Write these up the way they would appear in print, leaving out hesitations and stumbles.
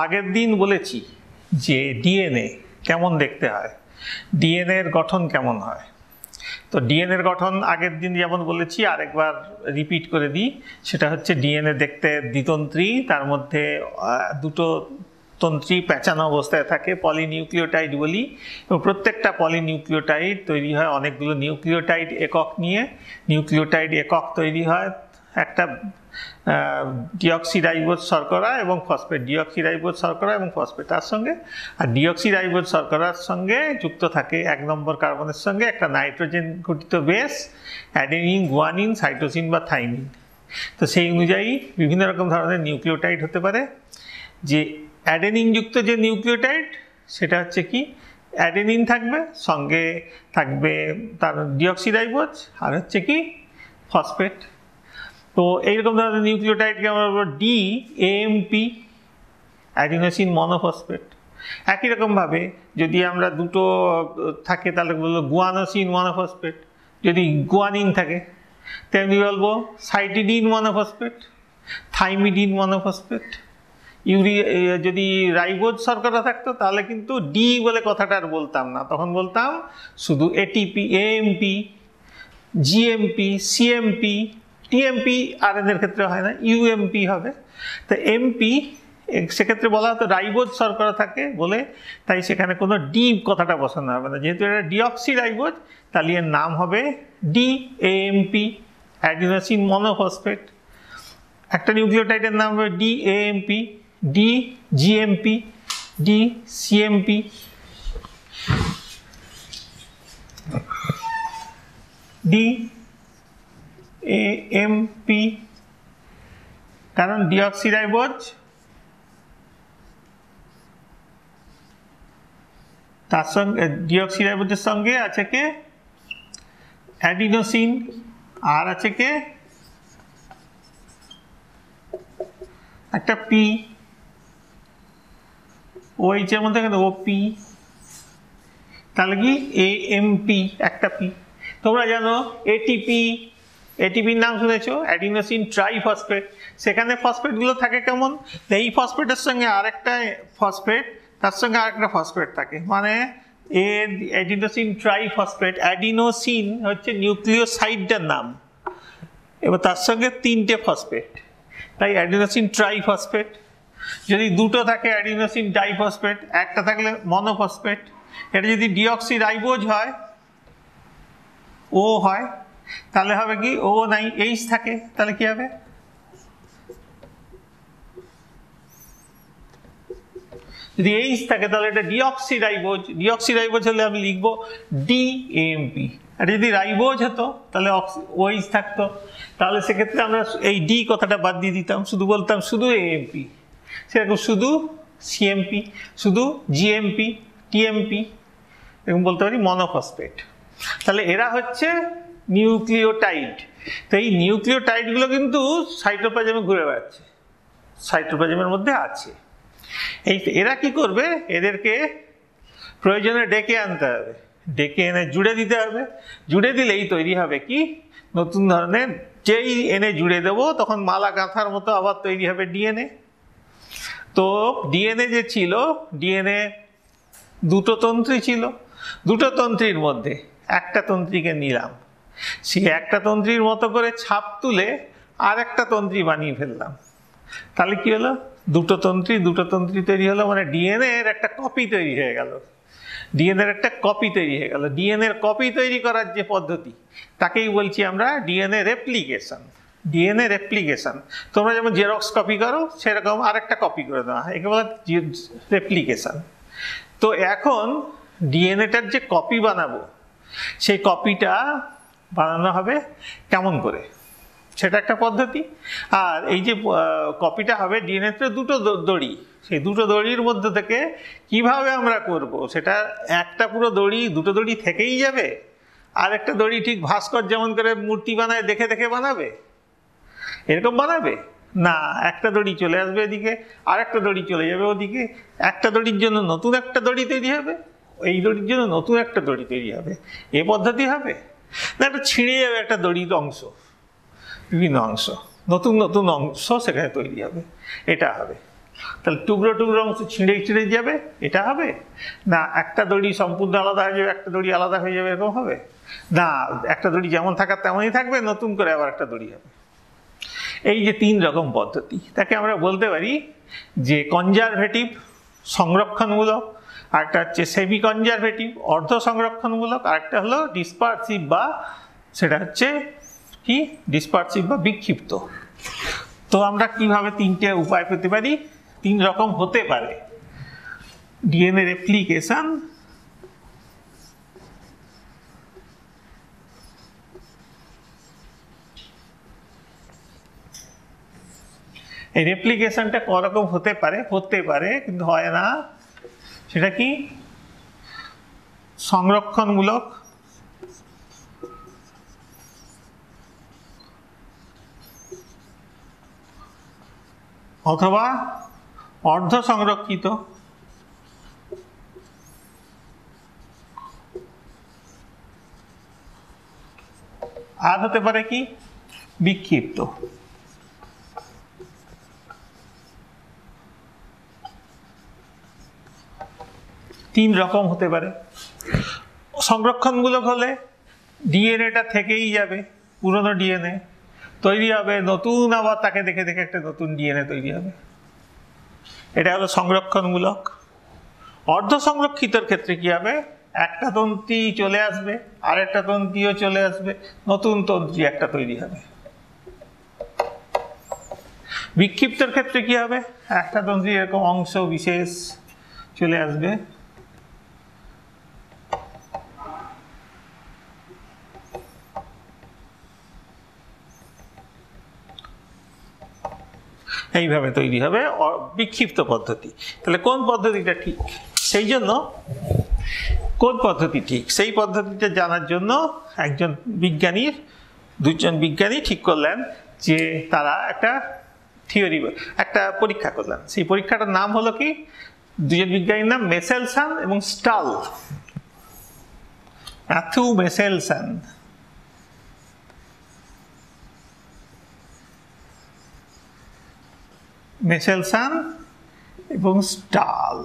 আগের দিন বলেছি যে ডিএনএ কেমন দেখতে হয়, ডিএনএ এর গঠন কেমন হয়। তো ডিএনএ এর গঠন আগের দিন যেমন বলেছি আরেকবার রিপিট করে দিই। সেটা হচ্ছে ডিএনএ দেখতে দ্বিতন্ত্রী, তার মধ্যে দুটো তন্ত্রী পেঁচানো অবস্থায় থাকে, পলিনিউক্লিওটাইড বলি, এবং প্রত্যেকটা পলিনিউক্লিওটাইড তৈরি হয় অনেকগুলো নিউক্লিওটাইড একক নিয়ে। নিউক্লিওটাইড একক তৈরি হয় একটা ডিঅক্সিরাইবোজ শর্করা এবং ফসফেট, ডিঅক্সিরাইবোজ শর্করা এবং ফসফেট তার সঙ্গে, আর ডিঅক্সিরাইবোজ শর্করার সঙ্গে যুক্ত থাকে 1 নম্বর কার্বনের সঙ্গে একটা নাইট্রোজেন ঘটিত বেস, অ্যাডেনিন, গুয়ানিন, সাইটোসিন বা থাইমিন। তো সেই অনুযায়ী বিভিন্ন রকম ধরনের নিউক্লিওটাইড হতে পারে। যে অ্যাডেনিন যুক্ত যে নিউক্লিওটাইড সেটা হচ্ছে কি, অ্যাডেনিন থাকবে, সঙ্গে থাকবে তার ডিঅক্সিরাইবোজ, আর হচ্ছে কি ফসফেট। তো এইরকম ধরনের নিউক্লিওটাইডকে আমরা বলবো ডিএএমপি, অ্যাডিনোসিন মনোফসফেট। একই রকমভাবে যদি আমরা দুটো থাকে তাহলে বলবো গুয়ানোসিন মনোফসফেট। যদি গুয়ানিন থাকে তেমনি বলবো সাইটিডিন মনোফসফেট, থাইমিডিন মনোফসফেট। যদি রাইবোজ শর্করা থাকতো তাহলে কিন্তু ডি বলে কথাটা আর বলতাম না, তখন বলতাম শুধু ATP, AMP, GMP, CMP, TMP আরএনএর ক্ষেত্রে হয় না, ইউএমপি হবে। তো এমপি সেক্ষেত্রে বলা হতো রাইবোজ শর্করা থাকে বলে, তাই সেখানে কোনো ডি কথাটা বসানো হবে না। যেহেতু এটা ডিঅক্সি রাইবোজ তাহলে এর নাম হবে ডিএএমপি, অ্যাডিনোসিন মনোফসফেট। একটা নিউক্লিওটাইডের নাম হবে ডিএএমপি, ডিজিএমপি, ডিসিএমপি। ডিএএমপি কারণ ডিঅক্সিরাইবোজ তার সঙ্গে, ডিঅক্সিরাইবোজের সঙ্গে আছে কে অ্যাডিনোসিন, আর আছে কে একটা পি, ওইচ এর মধ্যে ওপি, তাহলে কি এএমপি একটা পি। তোমরা জানো এটিপি, এটিপির নাম শুনেছো, অ্যাডিনোসিন ট্রাইফসফেট। সেখানে ফসফেটগুলো থাকে কেমন, এই ফসফেটের সঙ্গে আরেকটা ফসফেট, তার সঙ্গে আরেকটা ফসফেট থাকে, মানে অ্যাডিনোসিন ট্রাইফসফেট। অ্যাডিনোসিন হচ্ছে নিউক্লিওসাইডটার নাম, এবার তার সঙ্গে 3টে ফসফেট, তাই অ্যাডিনোসিন ট্রাইফসফেট। যদি দুটো থাকে অ্যাডিনোসিন ডাইফসফেট, একটা থাকলে মনোফসফেট। এটা যদি ডিঅক্সিরাইবোজ হয়, ও হয়, তাহলে হবে কি ও নাই, এইচ থাকে, তাহলে কি হবে যদি এইচ থাকে তাহলে এটা ডিঅক্সিরাইবোজ। ডিঅক্সিরাইবোজ হলে আমি লিখবো ডিএএমপি। আর যদি রাইবোজ হতো তাহলে ওইচ থাকতো, তাহলে সেক্ষেত্রে আমরা এই ডি কথাটা বাদ দিয়ে দিতাম, শুধু বলতাম শুধু এএমপি। সেরকম শুধু সিএমপি, শুধু জিএমপি, টিএমপি, এরকম বলতে পারি মনোফসফেট। তাহলে এরা হচ্ছে নিউক্লিওটাইড। তো এই নিউক্লিওটাইডগুলো কিন্তু সাইটোপ্লাজমে ঘুরে বেড়াচ্ছে, সাইটোপ্লাজমের মধ্যে আছে। এই এরা কি করবে, এদেরকে প্রয়োজনে ডেকে আনতে হবে, ডেকে এনে জুড়ে দিতে হবে। জুড়ে দিলেই তৈরি হবে কি নতুন ধরনের, যেই এনে জুড়ে দেবো তখন মালা গাঁথার মতো আবার তৈরি হবে ডিএনএ। তো ডিএনএ যে ছিল, ডিএনএ দুটো তন্ত্রী ছিল, দুটো তন্ত্রীর মধ্যে একটা তন্ত্রীকে নিলাম, সেই একটা তন্ত্রীর মতো করে ছাপ তুলে আর একটা তন্ত্রী বানিয়ে ফেললাম। তাহলে কি হলো, দুটো তন্ত্রী তৈরি হলো, মানে ডিএনএ এর একটা কপি তৈরি হয়ে গেল। ডিএনএ এর একটা কপি তৈরি হয়ে গেল। ডিএনএ এর কপি তৈরি করার যে পদ্ধতি তাকেই বলছি আমরা ডিএনএ রেপ্লিকেশন। ডিএনএ রেপ্লিকেশন, তোমরা যেমন জেরক্স কপি করো সেরকম আরেকটা কপি করে দেওয়া হয়, একে বলে রেপ্লিকেশন। তো এখন ডিএনএটার যে কপি বানাবো সেই কপিটা বানানো হবে কেমন করে, সেটা একটা পদ্ধতি। আর এই যে কপিটা হবে ডিএনএতে দুটো দড়ি, সেই দুটো দড়ির মধ্যে থেকে কিভাবে আমরা করব সেটা, একটা পুরো দড়ি, দুটো দড়ি থেকেই যাবে, আর একটা দড়ি ঠিক ভাস্কর যেমন করে মূর্তি বানায় দেখে দেখে বানাবে, এরকম বানাবে না। একটা দড়ি চলে আসবে এদিকে, আর একটা দড়ি চলে যাবে ওদিকে, একটা দড়ির জন্য নতুন একটা দড়ি তৈরি হবে, এই দড়ির জন্য নতুন একটা দড়ি তৈরি হবে। এ পদ্ধতি হবে না, একটা ছিঁড়ে যাবে একটা দড়ির অংশ, বিভিন্ন অংশ, নতুন নতুন অংশ সেখানে তৈরি হবে, এটা হবে। তাহলে টুকরো টুকরো অংশ ছিঁড়ে ছিঁড়ে যাবে, এটা হবে না। একটা দড়ি সম্পূর্ণ আলাদা হয়ে যাবে, একটা দড়ি আলাদা হয়ে যাবে, এরকম হবে না। একটা দড়ি যেমন থাকার তেমনই থাকবে, নতুন করে আবার একটা দড়ি হবে। এই যে 3 রকম পদ্ধতি, তাকে আমরা বলতে পারি যে কনজারভেটিভ সংরক্ষণমূলক, আরেকটা হচ্ছে সেমি কনজারভেটিভ অর্ধ সংরক্ষণমূলক, আরেকটা হলো ডিসপারসিভ বা সেটা হচ্ছে কি ডিসপারসিভ বা বিক্ষিপ্ত। তো আমরা কিভাবে 3টে উপায় পেতে পারি? 3 রকম হতে পারে। ডিএনএ রেপ্লিকেশন, এই রেপ্লিকেশনটা করকম হতে পারে, কিন্তু হয় না। সেটা কি? সংরক্ষণমূলক অথবা অর্ধ সংরক্ষিত, আর হতে পারে কি বিক্ষিপ্ত। 3 রকম হতে পারে। সংরক্ষণমূলক হলে ডিএনএটা থেকেই যাবে, পুরনো ডিএনএ তৈরি হবে, নতুন আবার তাকে দেখে দেখে একটা নতুন ডিএনএ তৈরি হবে, এটা হলো সংরক্ষণমূলক। অর্ধ সংরক্ষিতর ক্ষেত্রে কি হবে? একটা তন্ত্রী চলে আসবে, আরেকটা তন্ত্রীও চলে আসবে, নতুন তন্ত্রী একটা তৈরি হবে। বিক্ষিপ্তর ক্ষেত্রে কি হবে? একটা তন্ত্রী এরকম অংশ বিশেষ চলে আসবে, এইভাবে তৈরি হবে বিক্ষিপ্ত পদ্ধতি। তাহলে কোন পদ্ধতিটা ঠিক? সেই জন্য কোন পদ্ধতি ঠিক সেই পদ্ধতিটা জানার জন্য দুজন বিজ্ঞানী ঠিক করলেন যে তারা একটা থিওরি, একটা পরীক্ষা করলেন। সেই পরীক্ষাটার নাম হলো কি? দুজন বিজ্ঞানীর নাম মেসেলসন এবং স্টাল, ম্যাথু মেসেলসন। মেসেলসন এবং স্টাল,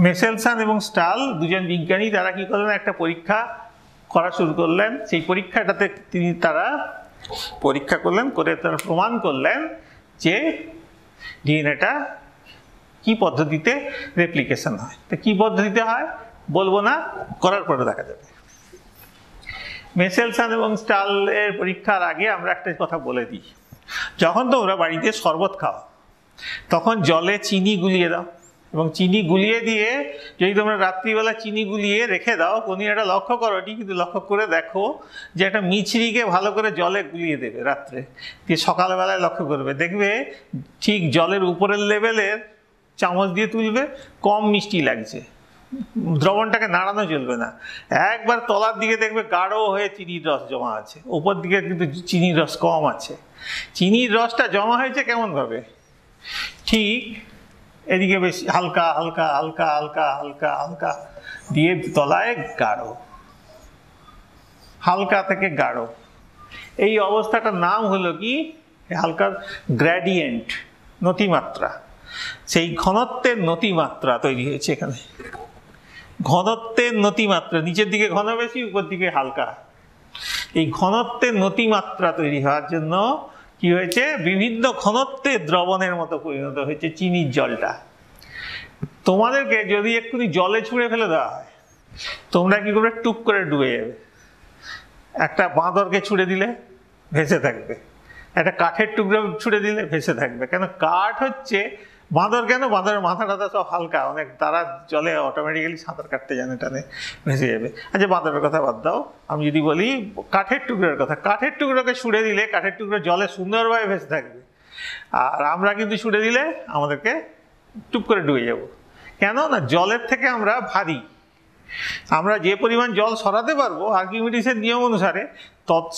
মেসেলসন এবং স্টাল দুজন বিজ্ঞানী, তারা কি করলেন? একটা পরীক্ষা করা শুরু করলেন। সেই পরীক্ষাটাতে তারা পরীক্ষা করলেন, করে তারা প্রমাণ করলেন যে ডিএনএটা কি পদ্ধতিতে রেপ্লিকেশন হয়। তো কি পদ্ধতিতে হয় বলবো না, করার পরে দেখা যাবে। মেসেলসন এবং স্টাল এর পরীক্ষার আগে আমরা একটা কথা বলে দিই। যখন তোমরা বাড়িতে শরবত খাও, তখন জলে চিনি গুলিয়ে দাও, এবং চিনি গুলিয়ে দিয়ে যদি তোমরা রাত্রিবেলা চিনি গুলিয়ে রেখে দাও, কোনি একটা লক্ষ্য করো, কিন্তু লক্ষ্য করে দেখো যে একটা মিছরিকে ভালো করে জলে গুলিয়ে দেবে রাত্রে, দিয়ে সকালবেলায় লক্ষ্য করবে, দেখবে ঠিক জলের উপরের লেভেলের চামচ দিয়ে তুলবে, কম মিষ্টি লাগছে, দ্রবণটাকে নাড়ানো চলবে না। একবার তলার দিকে দেখবে গাঢ় হয়ে চিনির রস জমা আছে, ওপর দিকে কিন্তু চিনির রস কম আছে। চিনির রসটা জমা হয়েছে কেমন ভাবে? ঠিক এদিকে বেশি হালকা হালকা হালকা হালকা হালকা হালকা দিয়ে তলায় গাঢ়, হালকা থেকে গাঢ়। এই অবস্থাটার নাম হলো কি? হালকা গ্রেডিয়েন্ট, নতিমাত্রা। সেই ঘনত্বের নতিমাত্রা তৈরি হয়েছে এখানে, ঘনত্বের নতিমাত্রা, নিচের দিকে ঘন বেশি, উপর দিকে হালকা। এই ঘনত্বের নতিমাত্রা তৈরি হওয়ার জন্য কি হয়েছে? বিভিন্ন ঘনত্বের দ্রবণের মতো পরিণত হয়েছে চিনির জলটা। তোমাদেরকে যদি একটুখানি জলে ছুঁড়ে ফেলে দেওয়া হয়, তোমরা কি করবে? টুপ করে ডুবে যাবে। একটা বাঁদরকে ছুঁড়ে দিলে ভেসে থাকবে, একটা কাঠের টুকরো ছুঁড়ে দিলে ভেসে থাকবে। কেন? কাঠ হচ্ছে, বাঁদর কেন? বাঁদরের মাথা টাথা সব হালকা অনেক, তারা জলে অটোমেটিক্যালি সাঁতার কাটতে জানে, টানে ভেসে যাবে। আচ্ছা বাঁদরের কথা বাদ দাও, আমি যদি বলি কাঠের টুকরোর কথা, কাঠের টুকরোকে ছুঁড়ে দিলে কাঠের টুকরো জলে সুন্দরভাবে ভেসে থাকবে, আর আমরা কিন্তু ছুঁড়ে দিলে আমাদেরকে টুপ করে ডুবে যাব। কেন না? জলের থেকে আমরা ভারী, আমরা যে পরিমাণ জল সরাতে পারবো আর্কিমিডিসের নিয়ম অনুসারে,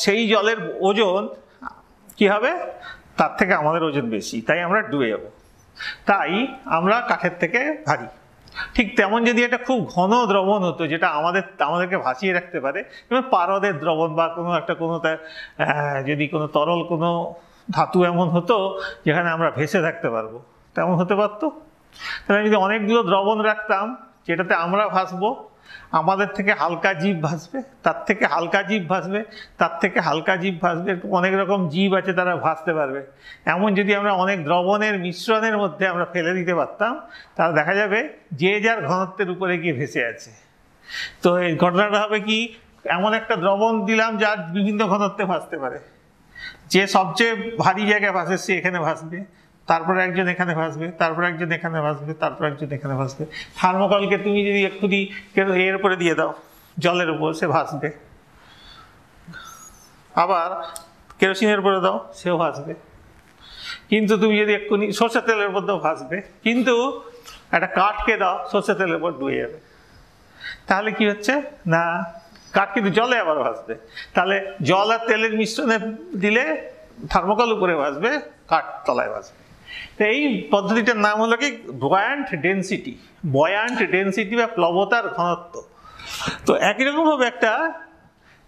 সেই জলের ওজন কি হবে? তার থেকে আমাদের ওজন বেশি, তাই আমরা ডুবে যাব। তাই আমরা কাঠের থেকে ভারী, ঠিক তেমন যদি একটা খুব ঘন দ্রবণ হতো যেটা আমাদেরকে ভাসিয়ে রাখতে পারে, যেমন পারদের দ্রবণ বা কোনো একটা যদি কোনো তরল কোনো ধাতু এমন হতো যেখানে আমরা ভেসে থাকতে পারবো, তেমন হতে পারতো। তাহলে যদি অনেকগুলো দ্রবণ রাখতাম যেটাতে আমরা ভাসবো, আমাদের থেকে হালকা জীব ভাসবে, তার থেকে হালকা জীব ভাসবে, তার থেকে হালকা জীব ভাসবে, অনেক রকম জীব আছে তারা ভাসতে পারবে, এমন যদি আমরা অনেক দ্রবণের মিশ্রণের মধ্যে আমরা ফেলে দিতে পারতাম, তাহলে দেখা যাবে যে যার ঘনত্বের উপরে গিয়ে ভেসে আছে। তো এই ঘটনাটা হবে কি, এমন একটা দ্রবণ দিলাম যার বিভিন্ন ঘনত্বে ভাসতে পারে, যে সবচেয়ে ভারী জায়গায় ভাসে সে এখানে ভাসবে, তারপরে একজন এখানে ভাসবে, তারপরে একজন এখানে ভাসবে, তারপরে একজন এখানে ভাসবে। থার্মোকলকে তুমি যদি একটুখানি এর উপরে দিয়ে দাও, জলের উপর, সে ভাসবে। আবার কেরোসিনের উপরে দাও, সেও ভাসবে। কিন্তু তুমি যদি একটুখানি সরষের তেলের উপর দাও, ভাসবে। কিন্তু একটা কাঠকে দাও, সরষের তেলের উপর ডুবে যাবে। তাহলে কি হচ্ছে না, কাঠ কিন্তু জলে আবার ভাসবে। তাহলে জল আর তেলের মিশ্রণে দিলে থার্মোকল উপরে ভাসবে, কাঠ তলায় ভাসবে। তো এই পদ্ধতিটার নাম হলো কি বয়ান্ট ডেন্সিটি, বয়ান্ট ডেন্সিটি বা প্লবতার ঘনত্ব। তো একই রকমভাবে একটা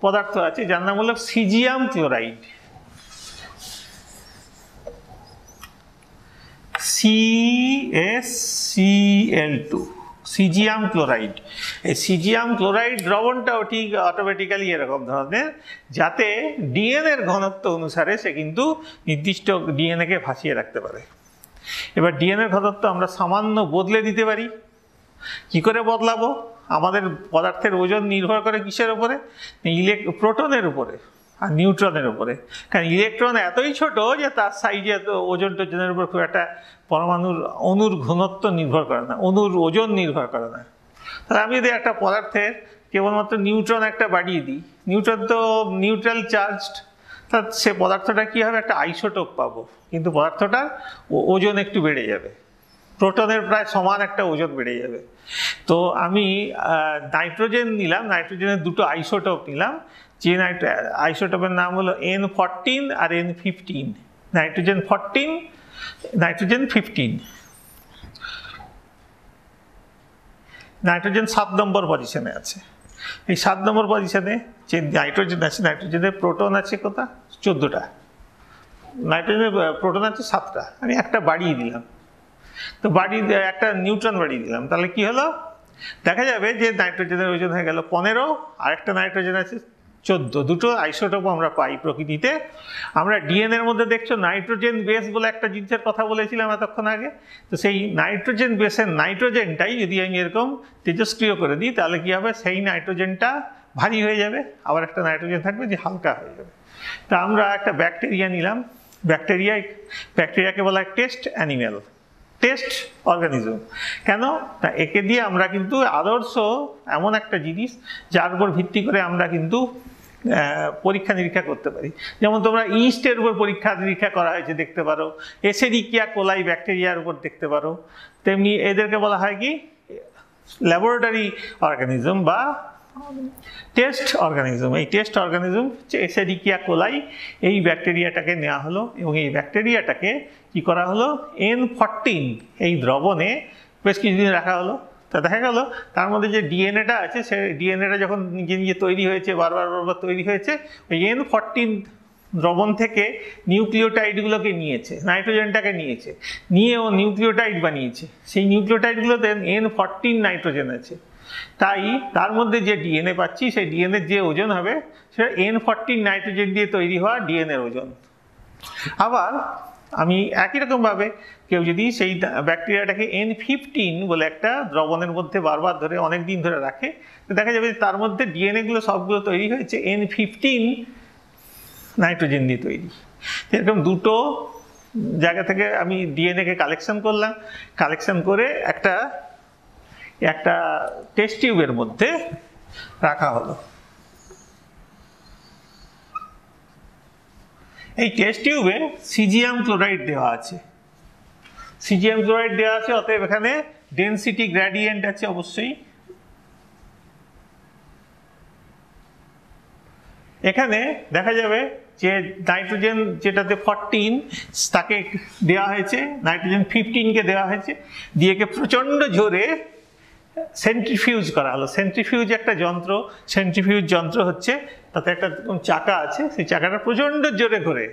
পদার্থ আছে যার নাম হলো caesium chloride, CaCl2, caesium chloride. এই সিজিয়াম ক্লোরাইড দ্রবণটাও ঠিক অটোমেটিক্যালি এরকম ধরনের, যাতে ডিএনএর ঘনত্ব অনুসারে সে কিন্তু নির্দিষ্ট ডিএনএকে ভাসিয়ে রাখতে পারে। এবার ডিএনএর ঘনত্ব আমরা সামান্য বদলে দিতে পারি। কি করে বদলাবো? আমাদের পদার্থের ওজন নির্ভর করে কিসের উপরে? প্রোটনের উপরে আর নিউট্রনের উপরে। কারণ ইলেকট্রন এতই ছোট যে তার সাইজে এত ওজন টোজনের উপর খুব একটা অণুর ঘনত্ব নির্ভর করে না, অণুর ওজন নির্ভর করে না। তাহলে আমি যদি একটা পদার্থের কেবলমাত্র নিউট্রন একটা বাড়িয়ে দিই, নিউট্রন তো নিউট্রাল চার্জড, তা সে পদার্থটা কী হবে, একটা আইসোটোপ পাবো, কিন্তু পদার্থটার ওজন একটু বেড়ে যাবে, প্রোটনের প্রায় সমান একটা ওজন বেড়ে যাবে। তো আমি নাইট্রোজেন নিলাম, নাইট্রোজেনের দুটো আইসোটোপ নিলাম, যে আইসোটোপের নাম হলো N14 আর N15, নাইট্রোজেন 14, নাইট্রোজেন 15। নাইট্রোজেন 7 নম্বর পজিশনে আছে। এই 7 নম্বর পজিশনে যে নাইট্রোজেন আছে, নাইট্রোজেনের প্রোটন আছে কোথা? 14টা। নাইট্রোজেনের প্রোটন আছে 7টা, আমি একটা বাড়িয়ে দিলাম। তো একটা নিউট্রন বাড়িয়ে দিলাম, তাহলে কি হলো? দেখা যাবে যে নাইট্রোজেনের ওজন হয়ে গেল 15, আর একটা নাইট্রোজেন আছে 14। দুটো আইসোটোপ আমরা পাই প্রকৃতিতে। আমরা ডিএনএর মধ্যে দেখছো নাইট্রোজেন বেস বলে একটা জিনিসের কথা বলেছিলাম এতক্ষণ আগে। তো সেই নাইট্রোজেন বেসের নাইট্রোজেনটাই যদি আমি এরকম তেজস্ক্রিয় করে দিই, তাহলে কি হবে? সেই নাইট্রোজেনটা ভারী হয়ে যাবে, আবার একটা নাইট্রোজেন থাকবে যে হালকা হয়ে যাবে। তা আমরা একটা ব্যাকটেরিয়া নিলাম, ব্যাকটেরিয়াকে বলা হয় টেস্ট অ্যানিমেল, টেস্ট অর্গানিজম। কেন না, একে দিয়ে আমরা কিন্তু আদর্শ এমন একটা জিনিস যার উপর ভিত্তি করে আমরা কিন্তু পরীক্ষা নিরীক্ষা করতে পারি। যেমন তোমরা ইস্টের উপর পরীক্ষা নিরীক্ষা করা হয়েছে দেখতে পারো, এসেরিকিয়া কোলাই ব্যাকটেরিয়ার উপর দেখতে পারো। তেমনি এদেরকে বলা হয় কি ল্যাবরেটরি অর্গানিজম বা টেস্ট অর্গানিজম। এই টেস্ট অর্গানিজম হচ্ছে এসেরিকিয়া কোলাই, এই ব্যাকটেরিয়াটাকে নেওয়া হলো এবং এই ব্যাকটেরিয়াটাকে কি করা হলো, N14 এই দ্রবণে বেশ কিছুদিন রাখা হলো। তা দেখা গেল তার মধ্যে যে ডিএনএটা আছে, সে ডিএনএটা যখন নিজে নিজে তৈরি হয়েছে, বারবার তৈরি হয়েছে, ওই N14 দ্রবণ থেকে নিউক্লিওটাইডগুলোকে নিয়েছে, নাইট্রোজেনটাকে নিয়ে ও নিউক্লিওটাইড বানিয়েছে। সেই নিউক্লিওটাইডগুলোতে N14 নাইট্রোজেন আছে। তাই তার মধ্যে যে ডিএনএ পাচ্ছি, সেই ডিএনএর যে ওজন হবে সেটা N14 নাইট্রোজেন দিয়ে তৈরি হওয়া ডিএনএর ওজন। আবার আমি একই রকমভাবে কেউ যদি সেই ব্যাকটেরিয়াটাকে N15 বলে একটা দ্রবণের মধ্যে বারবার ধরে অনেক দিন ধরে রাখে, তো দেখা যাবে তার মধ্যে ডিএনএগুলো সবগুলো তৈরি হয়েছে N15 নাইট্রোজেন দিয়ে তৈরি। এরকম দুটো জায়গা থেকে আমি ডিএনএকে কালেকশন করলাম, কালেকশন করে একটা টেস্ট টিউবের মধ্যে রাখা হলো। এই টেস্ট টিউবে সিজিয়াম ক্লোরাইড দেওয়া আছে, সিজিয়াম ক্লোরাইড দেওয়া আছে, অতএব এখানে ডেনসিটি গ্রেডিয়েন্ট আছে অবশ্যই। এখানে দেখা যাবে যে নাইট্রোজেন যেটাতে 14 তাকে দেওয়া হয়েছে, নাইট্রোজেন 15কে দেওয়া হয়েছে, দিয়েকে প্রচণ্ড জোরে সেন্ট্রিফিউজ করা হলো। সেন্ট্রিফিউজ একটা যন্ত্র, সেন্ট্রিফিউজ যন্ত্র হচ্ছে তাতে একটা চাকা আছে, সেই চাকাটা প্রচণ্ড জোরে ঘোরে।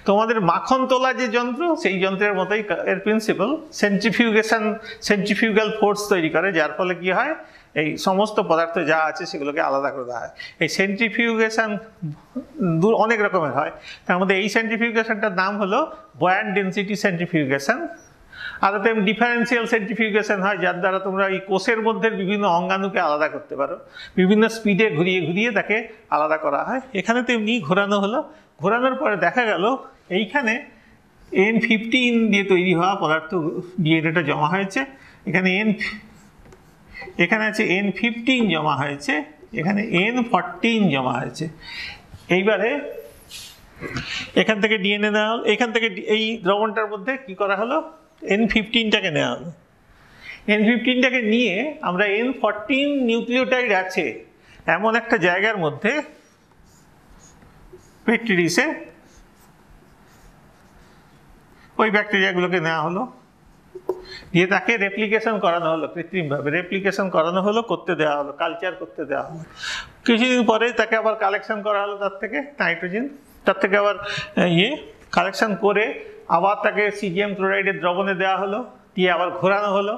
তোমাদের মাখন তোলা যে যন্ত্র, সেই যন্ত্রের মতোই এর প্রিন্সিপাল। সেন্ট্রিফিউগেশন, সেন্ট্রিফিউগাল ফোর্স তৈরি করে, যার ফলে কি হয়, এই সমস্ত পদার্থ যা আছে সেগুলোকে আলাদা করে দেওয়া হয়। এই সেন্ট্রিফিউগেশন অনেক রকমের হয়, তার মধ্যে এই সেন্ট্রিফিউগেশনটার নাম হলো বয়ান্ট ডেন্সিটি সেন্ট্রিফিউগেশন। আর তেমন ডিফারেন্সিয়াল সেন্ট্রিফিউগেশন হয়, যার দ্বারা তোমরা এই কোষের মধ্যে বিভিন্ন অঙ্গাণুকে আলাদা করতে পারো, বিভিন্ন স্পিডে ঘুরিয়ে ঘুরিয়ে তাকে আলাদা করা হয়। এখানে তেমনি ঘোরানো হলো, ঘোরানোর পরে দেখা গেল এইখানে N15 দিয়ে তৈরি হওয়া পদার্থ ডিএনএটা জমা হয়েছে। এখানে আছে N15 জমা হয়েছে, এখানে N14 জমা হয়েছে। এইবারে এখান থেকে ডিএনএ নেওয়া হলো, এখান থেকে এই দ্রবণটার মধ্যে কি করা হলো, N15টাকে নেওয়া হলো। N15টাকে নিয়ে আমরা N14 নিউক্লিওটাইড আছে এমন একটা জায়গার মধ্যে পেট্রি ডিশে ওই ব্যাকটেরিয়াগুলোকে নেওয়া হলো, দিয়ে তাকে রেপ্লিকেশন করানো হলো, কৃত্রিমভাবে রেপ্লিকেশন করানো হলো, করতে দেওয়া হলো, কালচার করতে দেওয়া হলো। কিছুদিন পরে তাকে আবার কালেকশন করা হলো, তার থেকে নাইট্রোজেন, তার থেকে আবার কালেকশন করে আবার তাকে সিজিএম ক্লোরাইডের দ্রবণে দেওয়া হলো, দিয়ে আবার ঘোরানো হলো,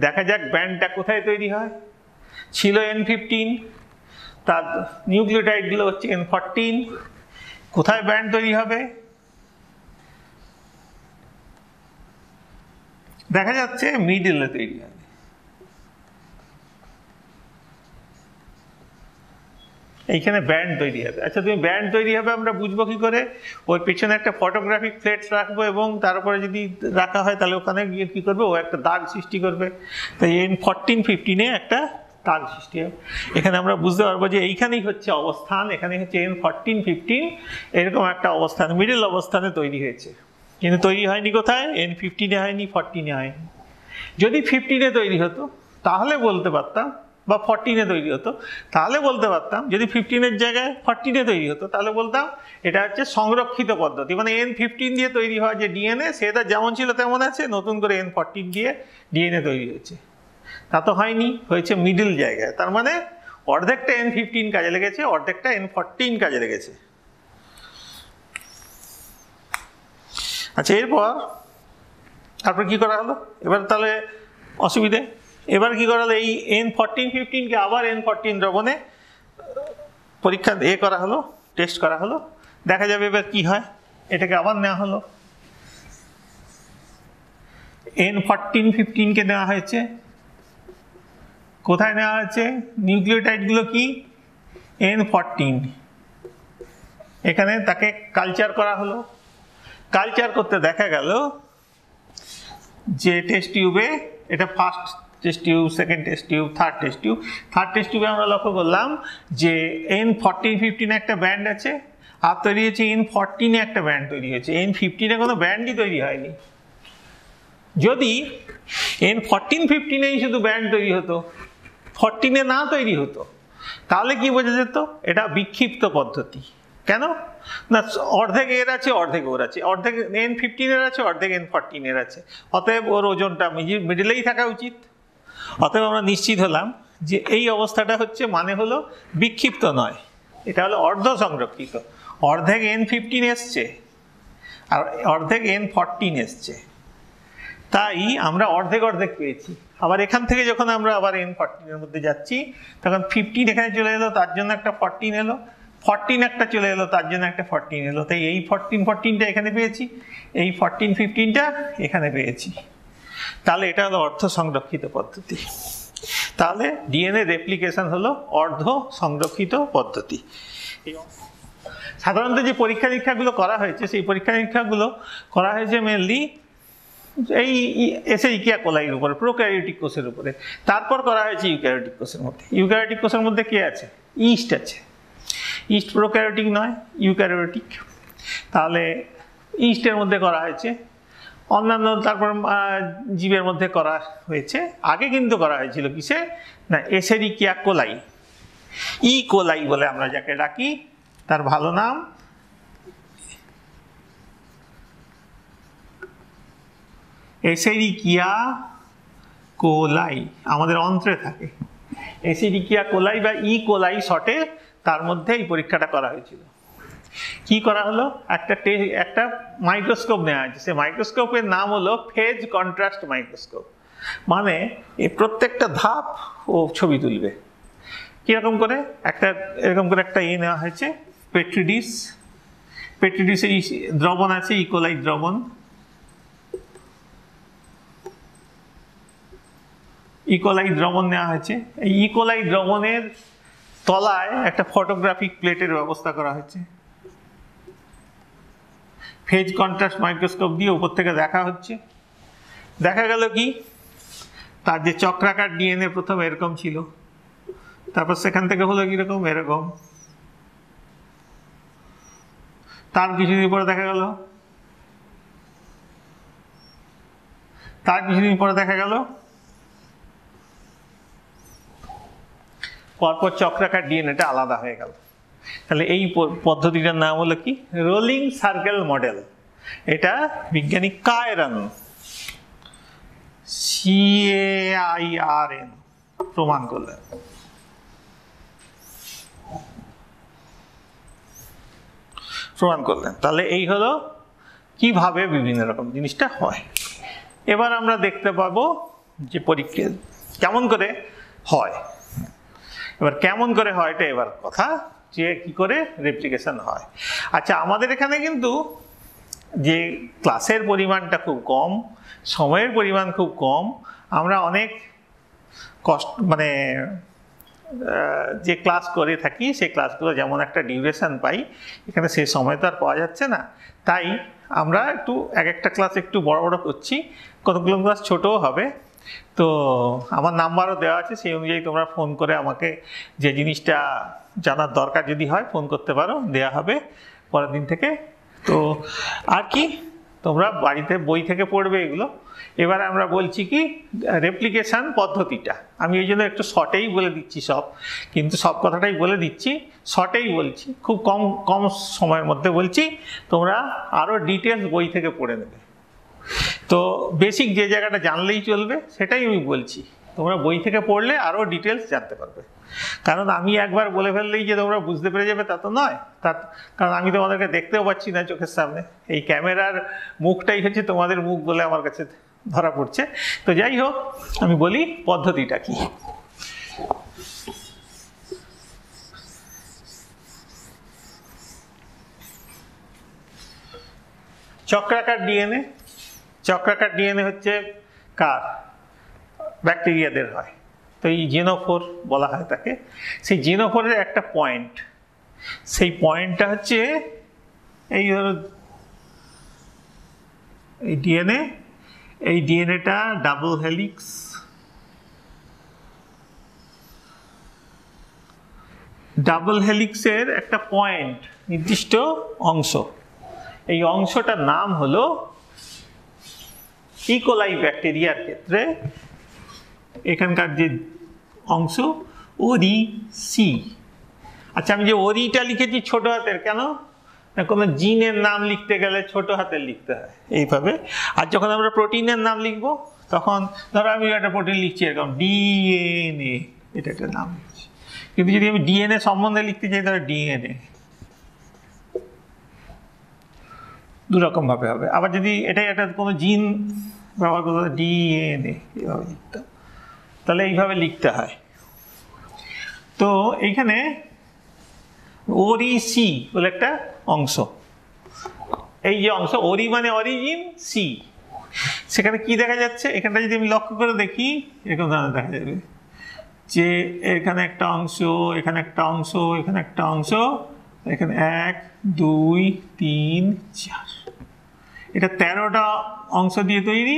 দেখা যাক ব্যান্ডটা কোথায় তৈরি হয়। ছিল N15, তার নিউক্লিওটাইডগুলো হচ্ছে N14, কোথায় ব্যান্ড তৈরি হবে দেখা যাচ্ছে মিডলে তৈরি হবে। এইখানে ব্যান্ড তৈরি হবে। আচ্ছা, তুমি ব্যান্ড তৈরি হবে আমরা বুঝবো কি করে? ওর পেছনে একটা ফটোগ্রাফিক প্লেটস রাখবো, এবং তার উপরে যদি রাখা হয় তাহলে ওখানে গিয়ে কী করবে, ও একটা দাগ সৃষ্টি করবে। তাই N14-15-এ একটা দাগ সৃষ্টি হবে। এখানে আমরা বুঝতে পারবো যে এইখানেই হচ্ছে অবস্থান, এখানেই হচ্ছে N14-15 এরকম একটা অবস্থান, মিডল অবস্থানে তৈরি হয়েছে। কিন্তু তৈরি হয়নি কোথায়, N15-এ হয়নি, 14-এ হয়নি। যদি 15-এ তৈরি হতো তাহলে বলতে পারতাম, বা 14-এ তৈরি হতো তাহলে বলতে পারতাম। যদি 15-এর জায়গায় 14-এ তৈরি হতো তাহলে বলতাম এটা হচ্ছে সংরক্ষিত পদ্ধতি, মানে N15 দিয়ে তৈরি হওয়া যে ডিএনএ সেটা যেমন ছিল তেমন আছে, নতুন করে N14 দিয়ে ডিএনএ তৈরি হয়েছে। তা তো হয়নি, হয়েছে মিডল জায়গায়। তার মানে অর্ধেকটা N15 কাজে লেগেছে, অর্ধেকটা N14 কাজে লেগেছে। আচ্ছা, তারপর কি করা হলো এবার, তাহলে অসুবিধে। এবার কি করা হলো, এই N14-15কে আবার N14 দ্রবণে পরীক্ষা করা হলো, টেস্ট করা হলো, দেখা যাবে এবার কি হয়। এটাকে আবার নেওয়া হলো, N14-15কে নেওয়া হয়েছে, কোথায় নেওয়া হয়েছে, নিউক্লিওটাইডগুলো কি N14, এখানে তাকে কালচার করা হলো। কালচার করতে দেখা গেল যে টেস্ট টিউবে, এটা first test tube, second test tube, third test tube. Third test টিউবে আমরা লক্ষ্য করলাম যে N14-15 একটা ব্যান্ড আছে, আর তৈরি হয়েছে N14-এ একটা ব্যান্ড তৈরি হয়েছে, N15-এ কোনো ব্যান্ডই তৈরি হয়নি। যদি N14-15-এই শুধু ব্যান্ড তৈরি হতো, 14-এ না তৈরি হতো, তাহলে কি বোঝা যেত, এটা বিক্ষিপ্ত পদ্ধতি। কেন না, অর্ধেক এর আছে, অর্ধেক ওর আছে, অর্ধেক N15-এর আছে, অর্ধেক N14-এর আছে, অতএব ওর ওজনটা মিডিলেই থাকা উচিত। অতএব আমরা নিশ্চিত হলাম যে এই অবস্থাটা হচ্ছে, মানে হলো বিক্ষিপ্ত নয়, এটা হলো অর্ধ সংরক্ষিত। অর্ধেক N15 এসছে আর অর্ধেক N14 এসছে, তাই আমরা অর্ধেক অর্ধেক পেয়েছি। আবার এখান থেকে যখন আমরা আবার N14-এর মধ্যে যাচ্ছি, তখন 15 এখানে চলে এলো, তার জন্য একটা 14 এলো, 14 একটা চলে এলো, তার জন্য একটা 14 এলো। তাই এই 14-14টা এখানে পেয়েছি, এই 14-15টা এখানে পেয়েছি। তাহলে এটা হলো অর্ধ সংরক্ষিত পদ্ধতি। তাহলে ডিএনএ রেপ্লিকেশন হলো অর্ধ সংরক্ষিত পদ্ধতি। সাধারণত যে পরীক্ষা নিরীক্ষাগুলো করা হয়েছে, সেই পরীক্ষা নিরীক্ষাগুলো করা হয়েছে মেনলি এই এসেরিকিয়া কোলাইয়ের উপরে, প্রোক্যারিওটিক কোষের উপরে। তারপর করা হয়েছে ইউক্যারিওটিক কোষের মধ্যে। ইউক্যারিওটিক কোষের মধ্যে কে আছে, ইস্ট আছে। ইস্ট প্রোক্যারিওটিক নয়, ইউক্যারিওটিক। তাহলে ইস্টের মধ্যে করা হয়েছে, অন্যান্য তারপর জীবের মধ্যে করা হয়েছে। আগে কিন্তু করা হয়েছিল কিসে না, এসেরিকিয়া কোলাই, ই কোলাই বলে আমরা যাকে ডাকি, তার ভালো নাম এসেরিকিয়া কোলাই আমাদের অন্ত্রে থাকে। এসিডিকিয়া কোলাই বা ই কোলাই শর্টে তার মধ্যে এই পরীক্ষাটা করা হয়েছিল। কি করা হলো, একটা মাইক্রোস্কোপ নেওয়া হয়েছে, সেই মাইক্রোস্কোপের নাম হলো ফেজ কন্ট্রাস্ট মাইক্রোস্কোপ। মানে এই প্রত্যেকটা ধাপ ও ছবি তুলবে। কিরকম করে, এরকম করে একটা নেওয়া হয়েছে, পেট্রি ডিশ, পেট্রি ডিশে দ্রবণ আছে, ইকোলাই দ্রবণ, ইকোলাই দ্রবণ নেওয়া হয়েছে। এই ইকোলাই দ্রবণের তলায় একটা ফটোগ্রাফিক প্লেটের ব্যবস্থা করা হয়েছে। ফেজ কন্ট্রাস্ট মাইক্রোস্কোপ দিয়ে উপর থেকে দেখা হচ্ছে। দেখা গেল কি, তার যে চক্রাকার ডিএনএ প্রথম এরকম ছিল, তারপর সেখান থেকে হলো কিরকম, এরকম। তার কিছুদিন পরে দেখা গেল, পরপর চক্রাকার ডিএনএটা আলাদা হয়ে গেল। তাহলে এই পদ্ধতিটার নাম হলো কি, রোলিং সার্কেল মডেল। এটা বিজ্ঞানী কায়রন, CAIRN প্রমাণ করলেন। তাহলে এই হলো কিভাবে বিভিন্ন রকম জিনিসটা হয়। এবার আমরা দেখতে পাবো যে পরীক্ষা কেমন করে হয়। এবার কেমন করে হয় এটা এবার কথা, যে কি করে রেপ্লিকেশন হয়। আচ্ছা, আমাদের এখানে কিন্তু যে ক্লাসের পরিমাণটা খুব কম, সময়ের পরিমাণ খুব কম, আমরা অনেক মানে যে ক্লাস করে থাকি সেই ক্লাসগুলো যেমন একটা ডিউরেশন পাই, এখানে সেই সময় তো আর পাওয়া যাচ্ছে না। তাই আমরা একটু একটা ক্লাস একটু বড় বড় করছি, কতগুলো ক্লাস ছোটও হবে। তো আমার নাম্বারও দেওয়া আছে, সেই অনুযায়ী তোমরা ফোন করে আমাকে যে জিনিসটা জানার দরকার যদি হয় ফোন করতে পারো, দেয়া হবে পরের দিন থেকে। তো আর কি, তোমরা বাড়িতে বই থেকে পড়বে এগুলো। এবার আমরা বলছি কি, রেপ্লিকেশন পদ্ধতিটা আমি এই জন্য একটু শর্টেই বলে দিচ্ছি সব, কিন্তু সব কথাটাই বলে দিচ্ছি, শর্টেই বলছি, খুব কম সময়ের মধ্যে বলছি। তোমরা আরও ডিটেলস বই থেকে পড়ে নেবে। তো বেসিক যে জায়গাটা জানলেই চলবে সেটাই আমি বলছি, তোমরা বই থেকে পড়লে আরও ডিটেলস জানতে পারবে। কারণ আমি একবার বলে ফেললেই যে তোমরা বুঝতে পেরে যাবে তা তো নয়। কারণ আমি তোমাদেরকে দেখতেও পাচ্ছি না চোখের সামনে, এই ক্যামেরার মুখটাই হচ্ছে তোমাদের মুখ বলে আমার কাছে ধরা পড়ছে। তো যাই হোক, আমি বলি পদ্ধতিটা কি। চক্রাকার ডিএনএ হচ্ছে কার, ব্যাকটেরিয়াদের হয়। তো এই জেনোফোর বলা হয় তাকে। সেই জেনোফোরের একটা পয়েন্ট, সেই পয়েন্টটা হচ্ছে এই ধরো এই ডিএনএটা ডাবল হেলিক্স, ডাবল হেলিক্সের একটা পয়েন্ট, নির্দিষ্ট অংশ, এই অংশটার নাম হলো ইকোলাই ব্যাকটেরিয়ার ক্ষেত্রে এখানকার যে অংশ ওরি সি। আচ্ছা, আমি যে ওরিটা লিখেছি ছোট হাতের, কেন না, কোনো জিনের নাম লিখতে গেলে ছোট হাতের লিখতে হয় এইভাবে। আর যখন আমরা প্রোটিনের নাম লিখবো তখন ধরো আমি একটা প্রোটিন লিখছি এরকম ডিএনএ, এটা একটা নাম লিখছি। কিন্তু যদি আমি ডিএনএ সম্বন্ধে লিখতে চাই তাহলে ডিএনএ, দুরকম ভাবে হবে। আবার যদি এটাই একটা কোনো জিন ব্যবহার করতে ডিএনএ এইভাবে লিখতে, তাহলে এইভাবে লিখতে হয়। তো এইখানে ওরি সি বলে একটা অংশ, এই যে অংশ ওরি মানে অরিজিন, সি, সেখানে কি দেখা যাচ্ছে, এখানটা যদি আমি লক্ষ্য করে দেখি এরকম ধরনের দেখা যাবে যে এখানে একটা অংশ, এখানে একটা অংশ, এখানে একটা অংশ, এখানে 1 2 3 4, এটা 13টা অংশ দিয়ে তৈরি,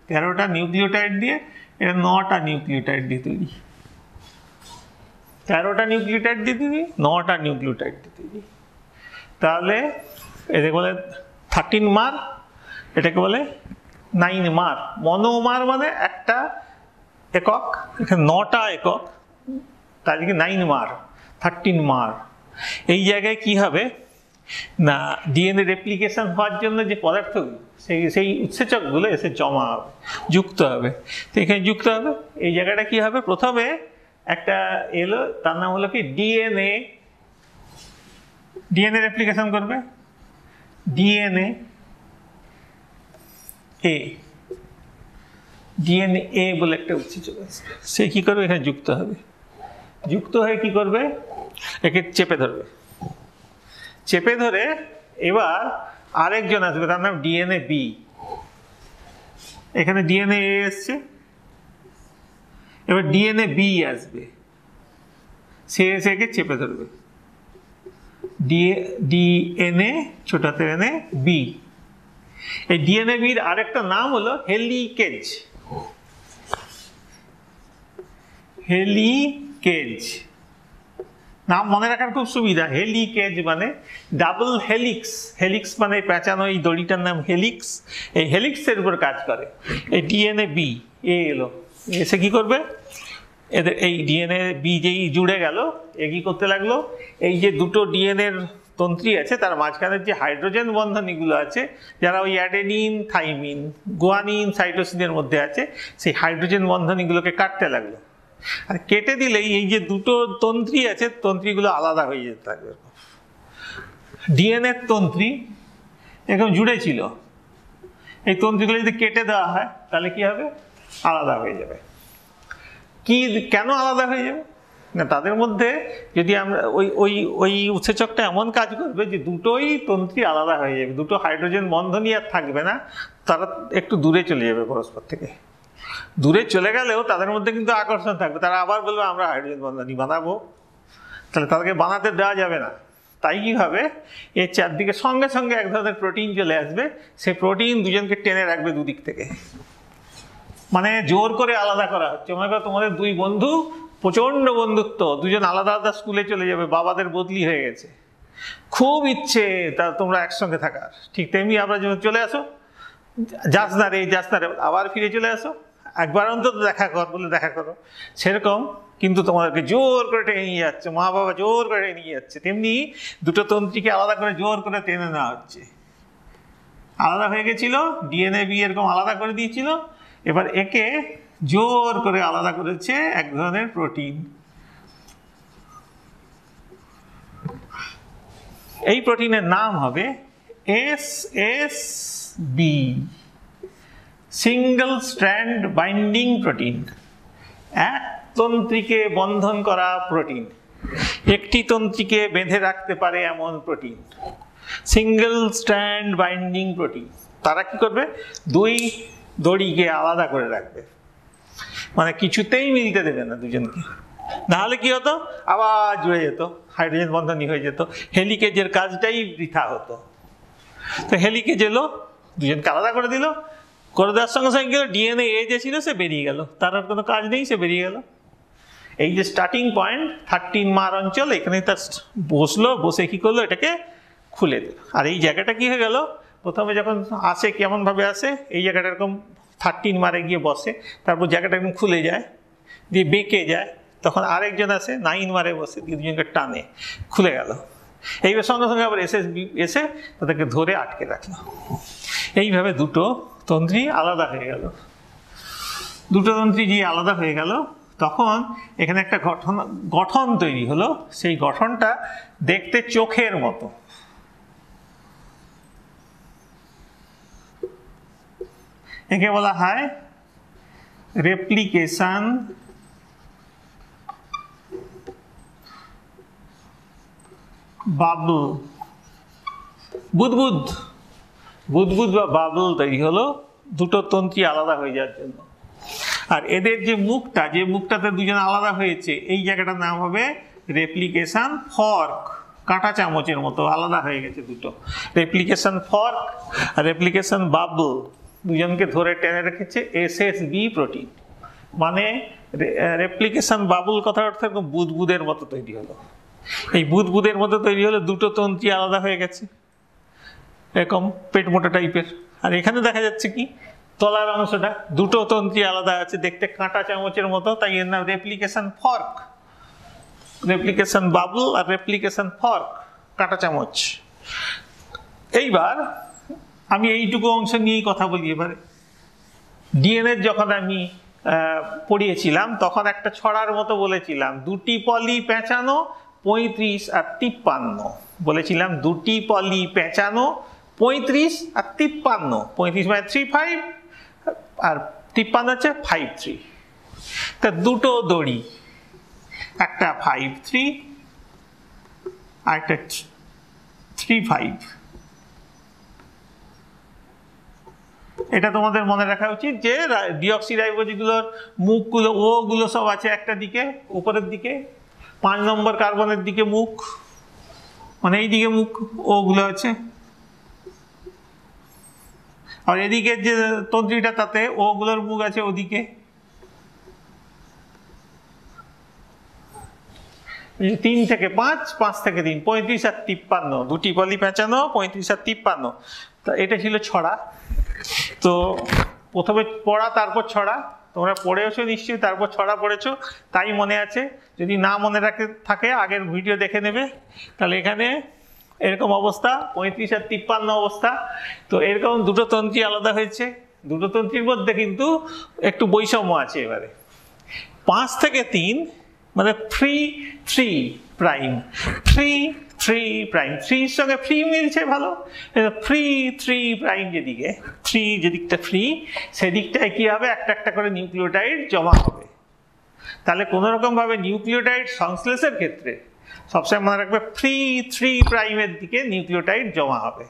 13টা নিউক্লিওটাইড দিয়ে, এটা 9টা নিউক্লিওটাইড দিয়ে তৈরি, 13টা নিউক্লিওটাইড দিয়ে তৈরি, 9টা নিউক্লিওটাইড দিয়ে তৈরি। তাহলে এটাকে বলে 13 মার, এটাকে বলে 9 মার। মনোমার মানে একটা একক, এখানে 9টা একক, তাহলে কি 9 মার, 13 মার। এই জায়গায় কি হবে, না, ডিএনএ রেপ্লিকেশন হওয়ার জন্য যে পদার্থগুলো সেই উৎসেচকগুলো এসে জমা হবে, যুক্ত হবে। তো এখানে যুক্ত হবে, এই জায়গাটা কি হবে, প্রথমে একটা এলো, তার নাম হলো কি ডিএনএ। ডিএনএ রেপ্লিকেশন করবে, ডিএনএ এ, ডিএনএ এ বলে একটা উৎসেচক আছে, সে কি করবে, এখানে যুক্ত হবে। যুক্ত হয়ে কি করবে, একে চেপে ধরবে। চেপে ধরে এবার আরেকজন আসবে, তার নাম ডিএনএ বি। এখানে ডিএনএ এ এসছে, এবার ডিএনএ বি আসবে, সে এসে একে চেপে ধরবে। ডিএনএ ছোট হাতের এনে বি। এই ডিএনএ বির আরেকটা নাম হলো হেলিকেজ। হেলিকেজ নাম মনে রাখার খুব সুবিধা। হেলিকেজ মানে ডাবল হেলিক্স। হেলিক্স মানে পেঁচানো এই দড়িটার নাম হেলিক্স। এই হেলিক্সের উপর কাজ করে। এই ডিএনএ বি এ এলো, এসে কি করবে, এদের এই ডিএনএ বি যেই জুড়ে গেল, এ কি করতে লাগলো, এই যে দুটো ডিএনএর তন্ত্রী আছে তার মাঝখানের যে হাইড্রোজেন বন্ধনীগুলো আছে, যারা ওই অ্যাডেনিন, থাইমিন, গুয়ানিন, সাইটোসিনের মধ্যে আছে, সেই হাইড্রোজেন বন্ধনীগুলোকে কাটতে লাগলো। আর কেটে দিলেই এই যে দুটো তন্ত্রী আছে, তন্ত্রীগুলো আলাদা হয়ে যেতে থাকবে। ডিএনএর তন্ত্রী এরকম জুড়ে ছিল, এই তন্ত্রীগুলো যদি কেটে দেওয়া হয় তাহলে কি হবে, আলাদা হয়ে যাবে। কি কেন আলাদা হয়ে যাবে না, তাদের মধ্যে যদি আমরা ওই ওই ওই উৎসেচকটা এমন কাজ করবে যে দুটোই তন্ত্রী আলাদা হয়ে যাবে, দুটো হাইড্রোজেন বন্ধনই আর থাকবে না, তারা একটু দূরে চলে যাবে পরস্পর থেকে। দূরে চলে গেলেও তাদের মধ্যে কিন্তু আকর্ষণ থাকবে, তারা আবার বলবে আমরা হাইড্রোজেন বন্ধনী বানাবো, তাহলে তাদেরকে বানাতে দেওয়া যাবে না। তাই কি হবে, এর চারদিকে সঙ্গে সঙ্গে এক ধরনের প্রোটিন চলে আসবে, সেই প্রোটিন দুজনকে টেনে রাখবে দুদিক থেকে, মানে জোর করে আলাদা করা হচ্ছে। মনে করো তোমাদের দুই বন্ধু, প্রচণ্ড বন্ধুত্ব, দুজন আলাদা আলাদা স্কুলে চলে যাবে, বাবাদের বদলি হয়ে গেছে, খুব ইচ্ছে তা তোমরা একসঙ্গে থাকার। ঠিক তেমনি আমরা যখন চলে আসো, যাস না রে আবার ফিরে চলে আসো, একবার অন্তত দেখা কর বলে দেখা করো, সেরকম কিন্তু তোমাদেরকে জোর করে টেনে নিয়ে যাচ্ছে, মা বাবা জোর করে টেনে নিয়ে যাচ্ছে। তেমনি দুটো তন্ত্রীকে আলাদা করে জোর করে টেনে নেওয়া হচ্ছে। আলাদা হয়ে গেছিল, ডিএনএ বি এরকম আলাদা করে দিয়েছিল, এবার একে জোর করে আলাদা করেছে এক ধরনের প্রোটিন। এই প্রোটিনের নাম হবে SSB, single strand binding protein. এক তন্ত্রীকে বন্ধন করা প্রোটিন, একটি তন্ত্রীকে বেঁধে রাখতে পারে এমন protein, single strand binding protein. তারা কি করবে, দুই দড়িকে আলাদা করে রাখবে, মানে কিছুতেই মিলতে দেবে না দুজনকে, নাহলে কি হতো, আবার জুড়ে যেত, হাইড্রোজেন বন্ধনী হয়ে যেত, হেলিকেজের কাজটাই বৃথা হতো। তো হেলিকেজ এলো, দুজনকে আলাদা করে দিল, করে দেওয়ার সঙ্গে সঙ্গে গেল ডিএনএ এ যে ছিল সে বেরিয়ে গেল, তার আর কোনো কাজ নেই, সে বেরিয়ে গেল। এই যে স্টার্টিং পয়েন্ট 13 মার অঞ্চল, এখানে তার বসলো, বসে কি করলো, এটাকে খুলে দিল। আর এই জায়গাটা কি হয়ে গেল, প্রথমে যখন আসে কেমনভাবে আসে, এই জায়গাটা এরকম 13 মারে গিয়ে বসে, তারপর জায়গাটা এরকম খুলে যায়, দিয়ে বেঁকে যায়, তখন আরেকজন আসে 9 মারে বসে, দিয়ে দুজনকে টানে, খুলে গেল। এইবার সঙ্গে সঙ্গে আবার SSB এসে তাদেরকে ধরে আটকে রাখলো। এইভাবে দুটো তন্ত্রী আলাদা হয়ে গেল। দুটো তন্ত্রী যে আলাদা হয়ে গেল, তখন এখানে একটা গঠন তৈরি হলো। সেই গঠনটা দেখতে চোখের মতো। একে বলা হয় রেপ্লিকেশন বাবল। বুদবুদ বা বাবল তৈরি হলো দুটো তন্ত্রী আলাদা হয়ে যাওয়ার জন্য। আর এদের যে মুখটাতে দুজন আলাদা হয়েছে, এই জায়গাটার নাম হবে রেপ্লিকেশন ফর্ক। কাঁটা চামচের মতো আলাদা হয়ে গেছে দুটো, রেপ্লিকেশন ফর্ক আর রেপ্লিকেশন বাবল। দুজনকে ধরে টেনে রেখেছে SSB প্রোটিন। মানে রেপ্লিকেশন বাবল কথার অর্থ এরকম বুদবুদের মতো তৈরি হলো। এই বুদবুদের মতো তৈরি হলো, দুটো তন্ত্রী আলাদা হয়ে গেছে, এরকম পেট মোটা টাইপের। আর এখানে দেখা যাচ্ছে কি, তলার অংশটা দুটো তন্ত্রী আলাদা আছে, দেখতে কাঁটা চামচের মতো, তাই এর নাম রেপ্লিকেশন ফর্ক। রেপ্লিকেশন বাবল আর রেপ্লিকেশন ফর্ক, কাঁটা চামচ। এইবার আমি এইটুকু অংশ নিয়েই কথা বলি। এবারে ডিএনএ যখন আমি পড়িয়েছিলাম তখন একটা ছড়ার মতো বলেছিলাম, দুটি পলি পেঁচানো 35 আর 53 বলেছিলাম, দুটি পলি পেঁচানো 35 আর 53, 35 মানে 35 আর 53 হচ্ছে 53। তা দুটো দড়ি, একটা 53 আর একটা 35, এটা তোমাদের মনে রাখা উচিত যে ডিঅক্সিরাইবোজগুলোর মুখগুলো ওগুলো সব আছে একটা দিকে উপরের দিকে, 5 নম্বর কার্বনের দিকে মুখ, মানে এই দিকে মুখ ওগুলো আছে, আর এদিকে যে তন্ত্রীটা তাতে ওগুলোর মুখ আছে ওদিকে। 3 থেকে 5, 5 থেকে 3, 35 আর 53, দুটি পলি পেঁচানো 35 আর 53। তা এটা ছিল ছড়া। তো প্রথমে পড়া তারপর ছড়া, তোমরা পড়েছো নিশ্চয়ই, তারপর ছড়া পড়েছো, তাই মনে আছে। যদি না মনে থাকে আগের ভিডিও দেখে নেবে। তাহলে এখানে এরকম অবস্থা, 35 আর 53 অবস্থা। তো এরকম দুটো তন্ত্রী আলাদা হয়েছে, দুটো তন্ত্রীর মধ্যে কিন্তু একটু বৈষম্য আছে। এবারে 5 থেকে 3 মানে 3 প্রাইম, 3 প্রাইম, 3 সঙ্গে ফ্রি মিলছে ভালো। 3 প্রাইম যেদিকে, 3 যেদিকটা ফ্রি সেদিকটায় কি হবে, একটা একটা করে নিউক্লিওটাইড জমা হবে। তাহলে কোনো রকম ভাবে নিউক্লিওটাইড সংশ্লেষের ক্ষেত্রে সবসময় মনে রাখবে 3 প্রাইমের দিকে নিউক্লিওটাইড জমা হবে।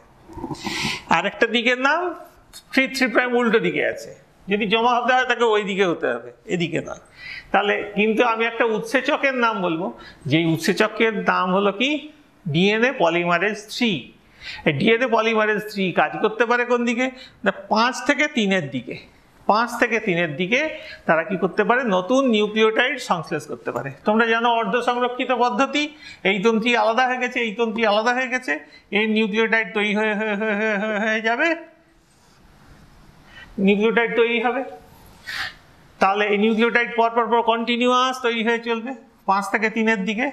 আরেকটা দিকের নাম 3 প্রাইম উল্টো দিকে আছে, যদি জমা হতে হয় তাকে ওই দিকে হতে হবে, এদিকে নয়। তাহলে কিন্তু আমি একটা উৎসেচকের নাম বলবো, যেই উৎসেচকের নাম হলো কি ডিএনএ পলিমারেজ 3। এই ডিএনএ পলিমারেজ 3 কাজ করতে পারে কোন দিকে না, 5 থেকে 3-এর দিকে। 5 থেকে 3-এর দিকে তারা কি করতে পারে, নতুন নিউক্লিওটাইড সংশ্লেষ করতে পারে। তোমরা জানো অর্ধ সংরক্ষিত পদ্ধতি, এই তন্ত্রী আলাদা হয়ে গেছে, এই তন্ত্রী আলাদা হয়ে গেছে, এই নিউক্লিওটাইড তৈরি হয়ে যাবে, নিউক্লিওটাইড তৈরি হবে। তাহলে এই নিউক্লিওটাইড পর কন্টিনিউয়াস তৈরি হয়ে চলবে 5 থেকে 3-এর দিকে।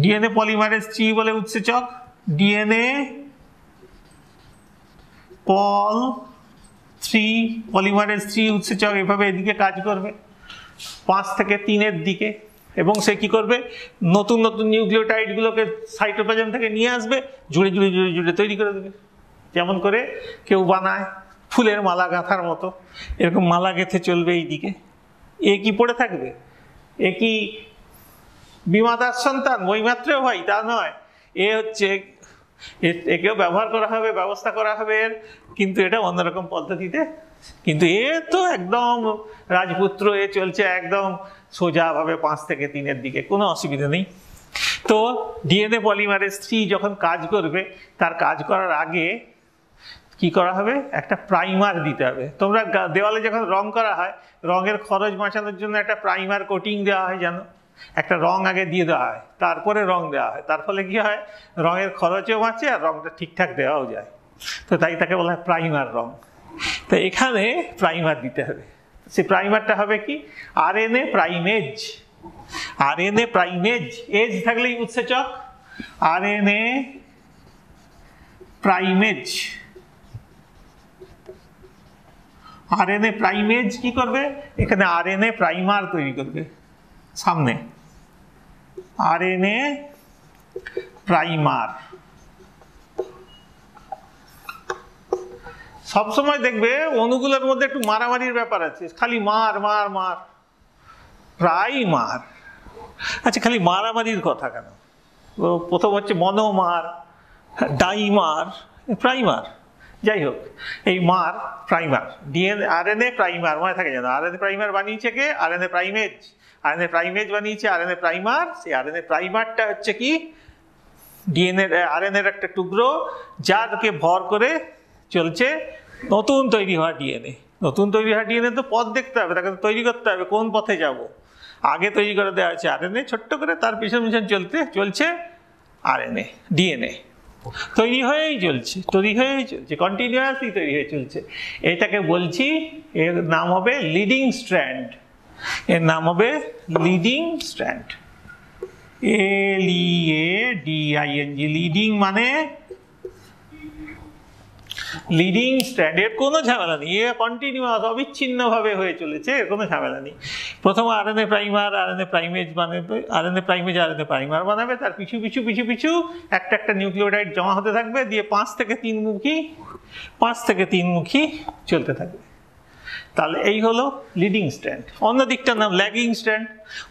ডিএনএ পলিমারেজ 3 বলে উৎসেচক, ডিএনএ পল 3 পলিমারেজ 3 উৎসেচক এভাবে এদিকে কাজ করবে 5 থেকে 3-এর দিকে। এবং সে কি করবে, নতুন নতুন নিউক্লিওটাইডগুলোকে সাইটোপ্লাজম থেকে নিয়ে আসবে, জুড়ে জুড়ে জুড়ে জুড়ে তৈরি করে দেবে। যেমন করে কেউ বানায় ফুলের মালা গাঁথার মতো, এরকম মালা গেঁথে চলবে এই দিকে। এ কি পড়ে থাকবে, এ কি বিমাতার সন্তান বৈমাত্রেয় হয় তা নয়, এ হচ্ছে একেও ব্যবহার করা হবে, ব্যবস্থা করা হবে এর, কিন্তু এটা অন্যরকম পদ্ধতিতে। কিন্তু এ তো একদম রাজপুত্র, এ চলছে একদম সোজাভাবে 5 থেকে 3-এর দিকে, কোনো অসুবিধা নেই। তো ডিএনএ পলিমারেজ 3 যখন কাজ করবে, তার কাজ করার আগে কি করা হবে, একটা প্রাইমার দিতে হবে। তোমরা দেওয়ালে যখন রং করা হয়, রঙের খরচ বাঁচানোর জন্য একটা প্রাইমার কোটিং দেওয়া হয়, জানো, একটা রং আগে দিয়ে দেওয়া হয়, তারপরে রং দেওয়া হয়। তার ফলে কি হয়, রঙের খরচও বাঁচে আর রংটা ঠিকঠাক দেওয়াও যায়। তো তাই তাকে বলা হয় প্রাইমার রং। তো এখানে প্রাইমার দিতে হবে। সে প্রাইমারটা হবে কি, আরএনএ প্রাইমেজ। আরএনএ প্রাইমেজ, এজ থাকলেই উৎসেচক, আরএনএ প্রাইমেজ। আরএনএ প্রাইমেজ কি করবে, এখানে আরএনএ প্রাইমার তৈরি করবে সামনে, আরএনএ প্রাইমার। সবসময় দেখবে অণুগুলোর মধ্যে একটু মারামারির ব্যাপার আছে, খালি মার মার মার, প্রাইমার। আচ্ছা, খালি মারামারির কথা কেন? প্রথম হচ্ছে মনোমার, ডাইমার, প্রাইমার। যাই হোক, এই মার প্রাইমার, ডিএনএ আরএনএ প্রাইমার মনে থাকে জানো। আরএনএ প্রাইমার বানিয়েছে কে, আরএনএ প্রাইমেজ। আরএনএ প্রাইমেজ বানিয়েছে আরএনএ প্রাইমার। সেই আরএনএ প্রাইমারটা হচ্ছে কি, ডিএনএ আরএনএর একটা টুকরো, যারকে ভর করে চলছে নতুন তৈরি হওয়া ডিএনএ। নতুন তৈরি হওয়া ডিএনএ তো পথ দেখতে হবে, তাকে তৈরি করতে হবে, কোন পথে যাব। আগে তৈরি করে দেওয়া আছে আরএনএ ছোট্ট করে, তার পিছন পিছন চলছে আরএনএ, ডিএনএ তৈরি হয়েই চলছে, কন্টিনিউয়াসলি তৈরি হয়ে চলছে। এটাকে বলছি, এর নাম হবে লিডিং স্ট্র্যান্ড। এর নাম হবে লিডিং স্ট্র্যান্ড, LEADING। লিডিং মানে লিডিং স্ট্র্যান্ডের কোনো ঝামেলা নেই, এ কন্টিনিউয়াস অবিচ্ছিন্নভাবে হয়ে চলেছে, এর কোনো ঝামেলা নেই। প্রথম আরএনএ প্রাইমার আরএনএ প্রাইমেজ বানাবে, আরএনএ প্রাইমেজ আরএনএ প্রাইমার বানাবে, তার পিছু পিছু পিছু পিছু একটা একটা নিউক্লিওটাইড জমা হতে থাকবে, দিয়ে 5 থেকে 3 মুখী চলতে থাকবে। তাহলে এই হলো লিডিং স্ট্র্যান্ড। অন্য দিকটার নাম ল্যাগিং স্ট্র্যান্ড।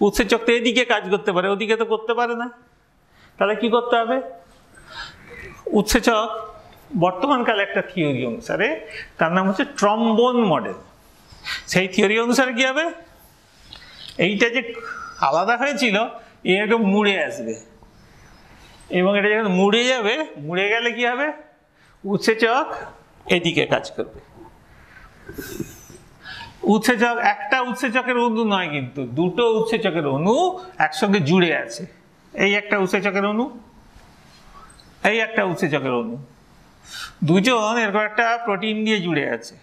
উৎসেচক তো এদিকে কাজ করতে পারে, ওদিকে তো করতে পারে না। তাহলে কি করতে হবে? উৎসেচক বর্তমানকালে একটা থিওরি অনুসারে, তার নাম হচ্ছে ট্রম্বোন মডেল। সেই থিওরি অনুসারে কি হবে, এইটা যে আলাদা হয়েছিল এরকম মুড়ে আসবে, এবং এটা যখন মুড়ে যাবে, মুড়ে গেলে কি হবে, উৎসেচক এদিকে কাজ করবে। উৎসেচক একটা উৎসেচকের অণু নয়, কিন্তু দুটো উৎসেচকের অণু একসঙ্গে জুড়ে আছে। এই একটা উৎসেচকের অণু, এই একটা উৎসেচকের অণু, দুজন এরকম একটা প্রোটিন দিয়ে জুড়ে আছে।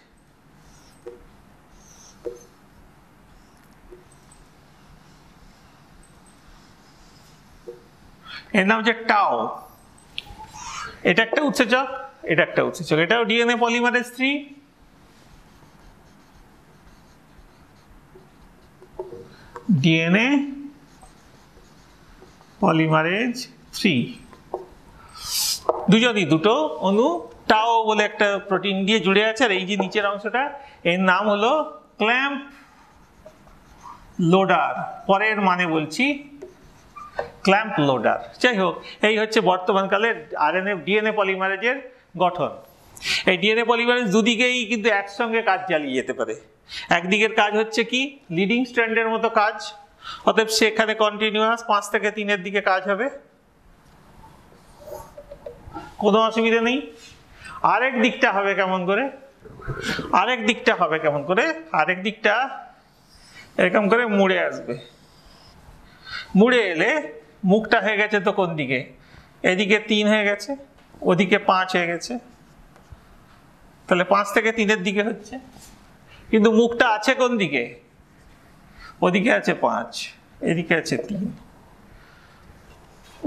এর নাম হচ্ছে টাও। এটা একটা উৎসেচক, এটা একটা উৎসেচক, এটাও ডিএনএ পলিমারেজ 3। ডিএনএ পলিমারেজ 3, দুজনই দুটো অণু টাও বলে একটা প্রোটিন দিয়ে জুড়ে আছে। আর এই যে নিচের অংশটা, এর নাম হলো ক্ল্যাম্প লোডার। পরের মানে বলছি ক্ল্যাম্প লোডার। যাই হোক, এই হচ্ছে বর্তমানকালে আরএনএ ডিএনএ পলিমারেজের গঠন। এই ডিএনএ পলিমারেজ দুদিকেই কিন্তু একসঙ্গে কাজ চালিয়ে যেতে পারে। একদিকের কাজ হচ্ছে কি, লিডিং স্ট্র্যান্ডের মতো কাজ, অতএব সেখানে কন্টিনিউয়াস 5 থেকে 3-এর দিকে কাজ হবে, কোনো অসুবিধা নেই। আরেক দিকটা হবে কেমন করে, আরেক দিকটা হবে কেমন করে, আরেক দিকটা এরকম করে মুড়ে আসবে। মুড়ে এলে মুখটা হয়ে গেছে তো কোন দিকে, এদিকে 3 হয়ে গেছে, ওদিকে 5 হয়ে গেছে, তাহলে 5 থেকে 3-এর দিকে হচ্ছে। কিন্তু মুখটা আছে কোন দিকে, ওদিকে আছে 5, এদিকে আছে 3,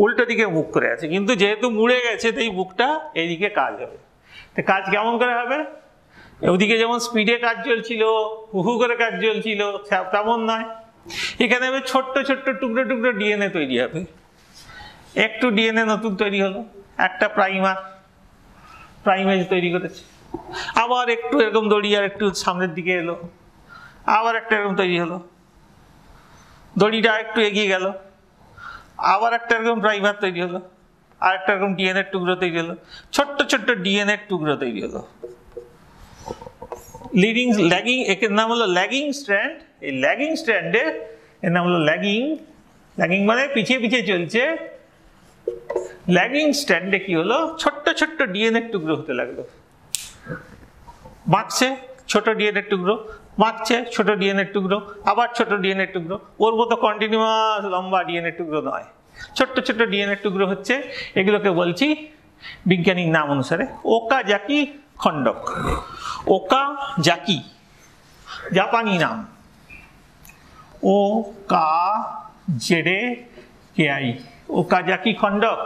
উল্টো দিকে মুখ করে আছে। কিন্তু যেহেতু মুড়ে গেছে তাই মুখটা এইদিকে কাজ হবে। তো কাজ কেমন করে হবে, ওদিকে যেমন স্পিডে কাজ চলছিল, হু করে কাজ চলছিল, তেমন নয়। এখানে হবে ছোট্ট ছোট্ট টুকরো টুকরো ডিএনএ তৈরি হবে। একটু ডিএনএ নতুন তৈরি হলো, একটা প্রাইমেজ তৈরি করেছে, আবার একটু এরকম দড়ি আর একটু সামনের দিকে এলো, আবার একটা এরকম তৈরি হলো, দড়িটা একটু এগিয়ে গেল, আবার একটা এরকম প্রাইমার তৈরি হলো, আর একটা এরকম ডিএনএ টুকরো তৈরি হলো, ছোট্ট ছোট্ট ডিএনএ টুকরো তৈরি হলো। ল্যাগিং, এর নাম হলো ল্যাগিং স্ট্র্যান্ড। এই ল্যাগিং স্ট্র্যান্ডে এর নাম হলো ল্যাগিং মানে পিছিয়ে পিছিয়ে চলছে। ল্যাগিং স্ট্র্যান্ডে কি হলো, ছোট্ট ছোট্ট ডিএনএ টুকরো হতে লাগলো, বাঁকছে ছোট ডিএনএ টুকরো, বাঁকছে ছোট ডিএনএ টুকরো, আবার ছোট ডিএনএ টুকরো। ওর মতো কন্টিনিউয়াস লম্বা ডিএনএ টুকরো নয়, ছোট্ট ছোট্ট ডিএনএ টুকরো হচ্ছে। এগুলোকে বলছি বিজ্ঞানিক নাম অনুসারে ওকাজাকি খণ্ডক। ওকাজাকি জাপানি নাম, OKZAKI, ওকাজাকি খণ্ডক।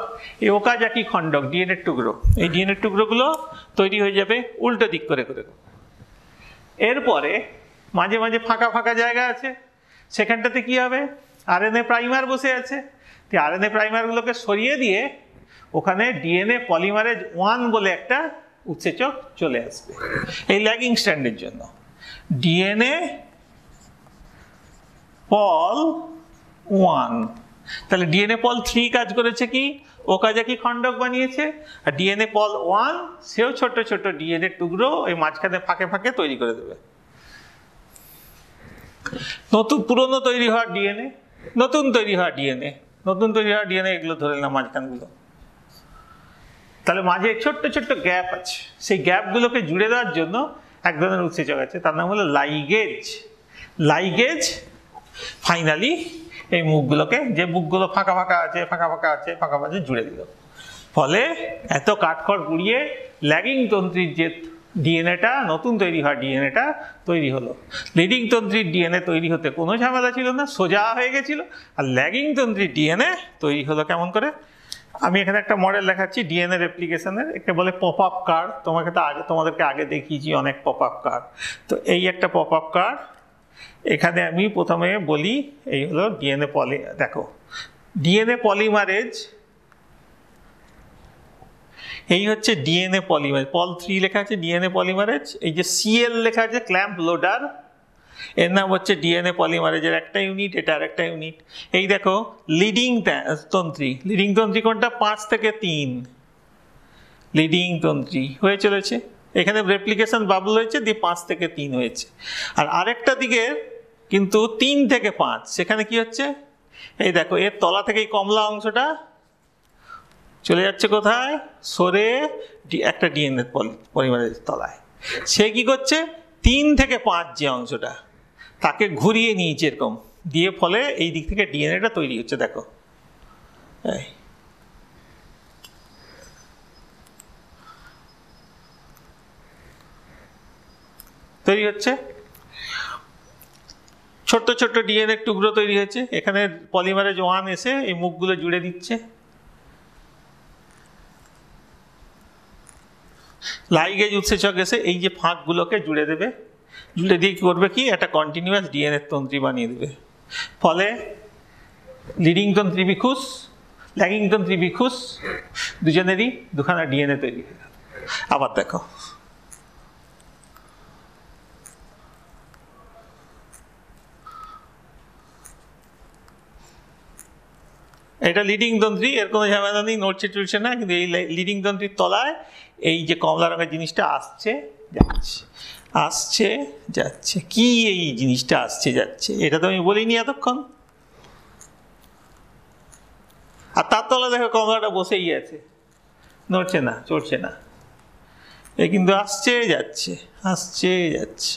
এই ওকাজাকি খণ্ডক ডিএনএ টুকরো, এই ডিএনএ টুকরোগুলো তৈরি হয়ে যাবে উল্টো দিক করে করে। এরপরে মাঝে মাঝে ফাঁকা ফাঁকা জায়গা আছে, সেখানটাতে কি হবে, আরএনএ প্রাইমার বসে আছে। তো আরএনএ প্রাইমারগুলোকে সরিয়ে দিয়ে ওখানে ডিএনএ পলিমারেজ 1 বলে একটা উৎসেচক চলে আসবে এই ল্যাগিং স্ট্র্যান্ডের জন্য। ডিএনএ পল 1, তাহলে ডিএনএ পল 3 কাজ করেছে কি, ওকাজাকি খণ্ডক বানিয়েছে। আর ডিএনএ পল 1 সেও ছোট ছোট ডিএনএ টুকরো ওই মাঝখানে ফাঁকে ফাঁকে তৈরি করে দেবে। নতুন পুরনো তৈরি হওয়ার ডিএনএ, নতুন তৈরি হওয়া ডিএনএ, এগুলো ধরে নিলাম মাঝখানগুলো। তাহলে মাঝে ছোট্ট ছোট্ট গ্যাপ আছে, সেই গ্যাপগুলোকে জুড়ে দেওয়ার জন্য এক ধরনের উৎসেচক আছে, তার নাম হলো লাইগেজ। ফাইনালি এই মুখগুলোকে, যে মুখগুলো ফাঁকা ফাঁকা আছে জুড়ে দিল। ফলে এত কাঠখড় গুড়িয়ে ল্যাগিং তন্ত্রীর যে ডিএনএটা, নতুন তৈরি হওয়া ডিএনএটা তৈরি হলো। লিডিং তন্ত্রীর ডিএনএ তৈরি হতে কোনো ঝামেলা ছিল না, সোজা হয়ে গেছিল। আর ল্যাগিং তন্ত্রীর ডিএনএ তৈরি হলো কেমন করে, আমি এখানে একটা মডেল দেখাচ্ছি ডিএনএ রেপ্লিকেশনের, একে বলে পপ আপ কার। তোমাদেরকে আগে দেখিয়েছি অনেক পপ আপ কার। তো এই একটা পপ আপ কার, এখানে আমি প্রথমে বলি এই হলো ডিএনএ দেখো ডিএনএ পলিমারেজ, এই হচ্ছে ডিএনএ পলিমারেজ, পল 3 লেখা আছে ডিএনএ পলিমারেজ। এই যে সিএল লেখা আছে ক্ল্যাম্প লোডার, এর নাম হচ্ছে ডিএনএ পলিমারেজের একটা ইউনিট, এটা আরেকটা ইউনিট। এই দেখো লিডিং তন্ত্রী, লিডিং তন্ত্রী কোনটা 5 থেকে 3, লিডিং তন্ত্রী হয়ে চলেছে। এখানে রেপ্লিকেশন বাবল হয়েছে, দিয়ে 5 থেকে 3 হয়েছে। আর আরেকটা দিকে কিন্তু 3 থেকে 5, সেখানে কি হচ্ছে এই দেখো এর তলা থেকে এই কমলা অংশটা চলে যাচ্ছে কোথায়, সরে একটা ডিএনএ পলিমারেজ তলায়। সে কি করছে 3 থেকে 5 যে অংশটা তাকে ঘুরিয়ে নিয়েছে এরকম দিয়ে, ফলে এই দিক থেকে ডিএনএটা তৈরি হচ্ছে। দেখো তৈরি হচ্ছে, ছোট্ট ছোট্ট ডিএনএ টুকরো তৈরি হয়েছে। এখানে পলিমারেজ 1 এসে এই মুখগুলো জুড়ে দিচ্ছে, লাইগেজ উৎসেচক এসে এই যে ফাঁকগুলোকে জুড়ে দেবে, জুড়ে দিয়ে করবে কি একটা কন্টিনিউয়াস ডিএনএ তন্ত্রী বানিয়ে দেবে। ফলে লিডিং তন্ত্রী বিখুস, ল্যাগিং তন্ত্রী বিখুস, দুজনেরই দুখানা ডিএনএ তৈরি হয়ে গেল। আবার দেখো এটা লিডিং তন্ত্রী, এর কোনো ঝামেলা নেই, নড়ছে টুটছে না। কিন্তু এই লিডিং তন্ত্রীর তলায় এই যে কমলা রঙের জিনিসটা আসছে যাচ্ছে, আসছে যাচ্ছে। কি এই জিনিসটা আসছে যাচ্ছে, এটা তো আমি বলিনি এতক্ষণ। আর তার তলা দেখো কমলাটা বসেই আছে, নড়ছে না চড়ছে না, এ কিন্তু আসছে যাচ্ছে, আসছে যাচ্ছে।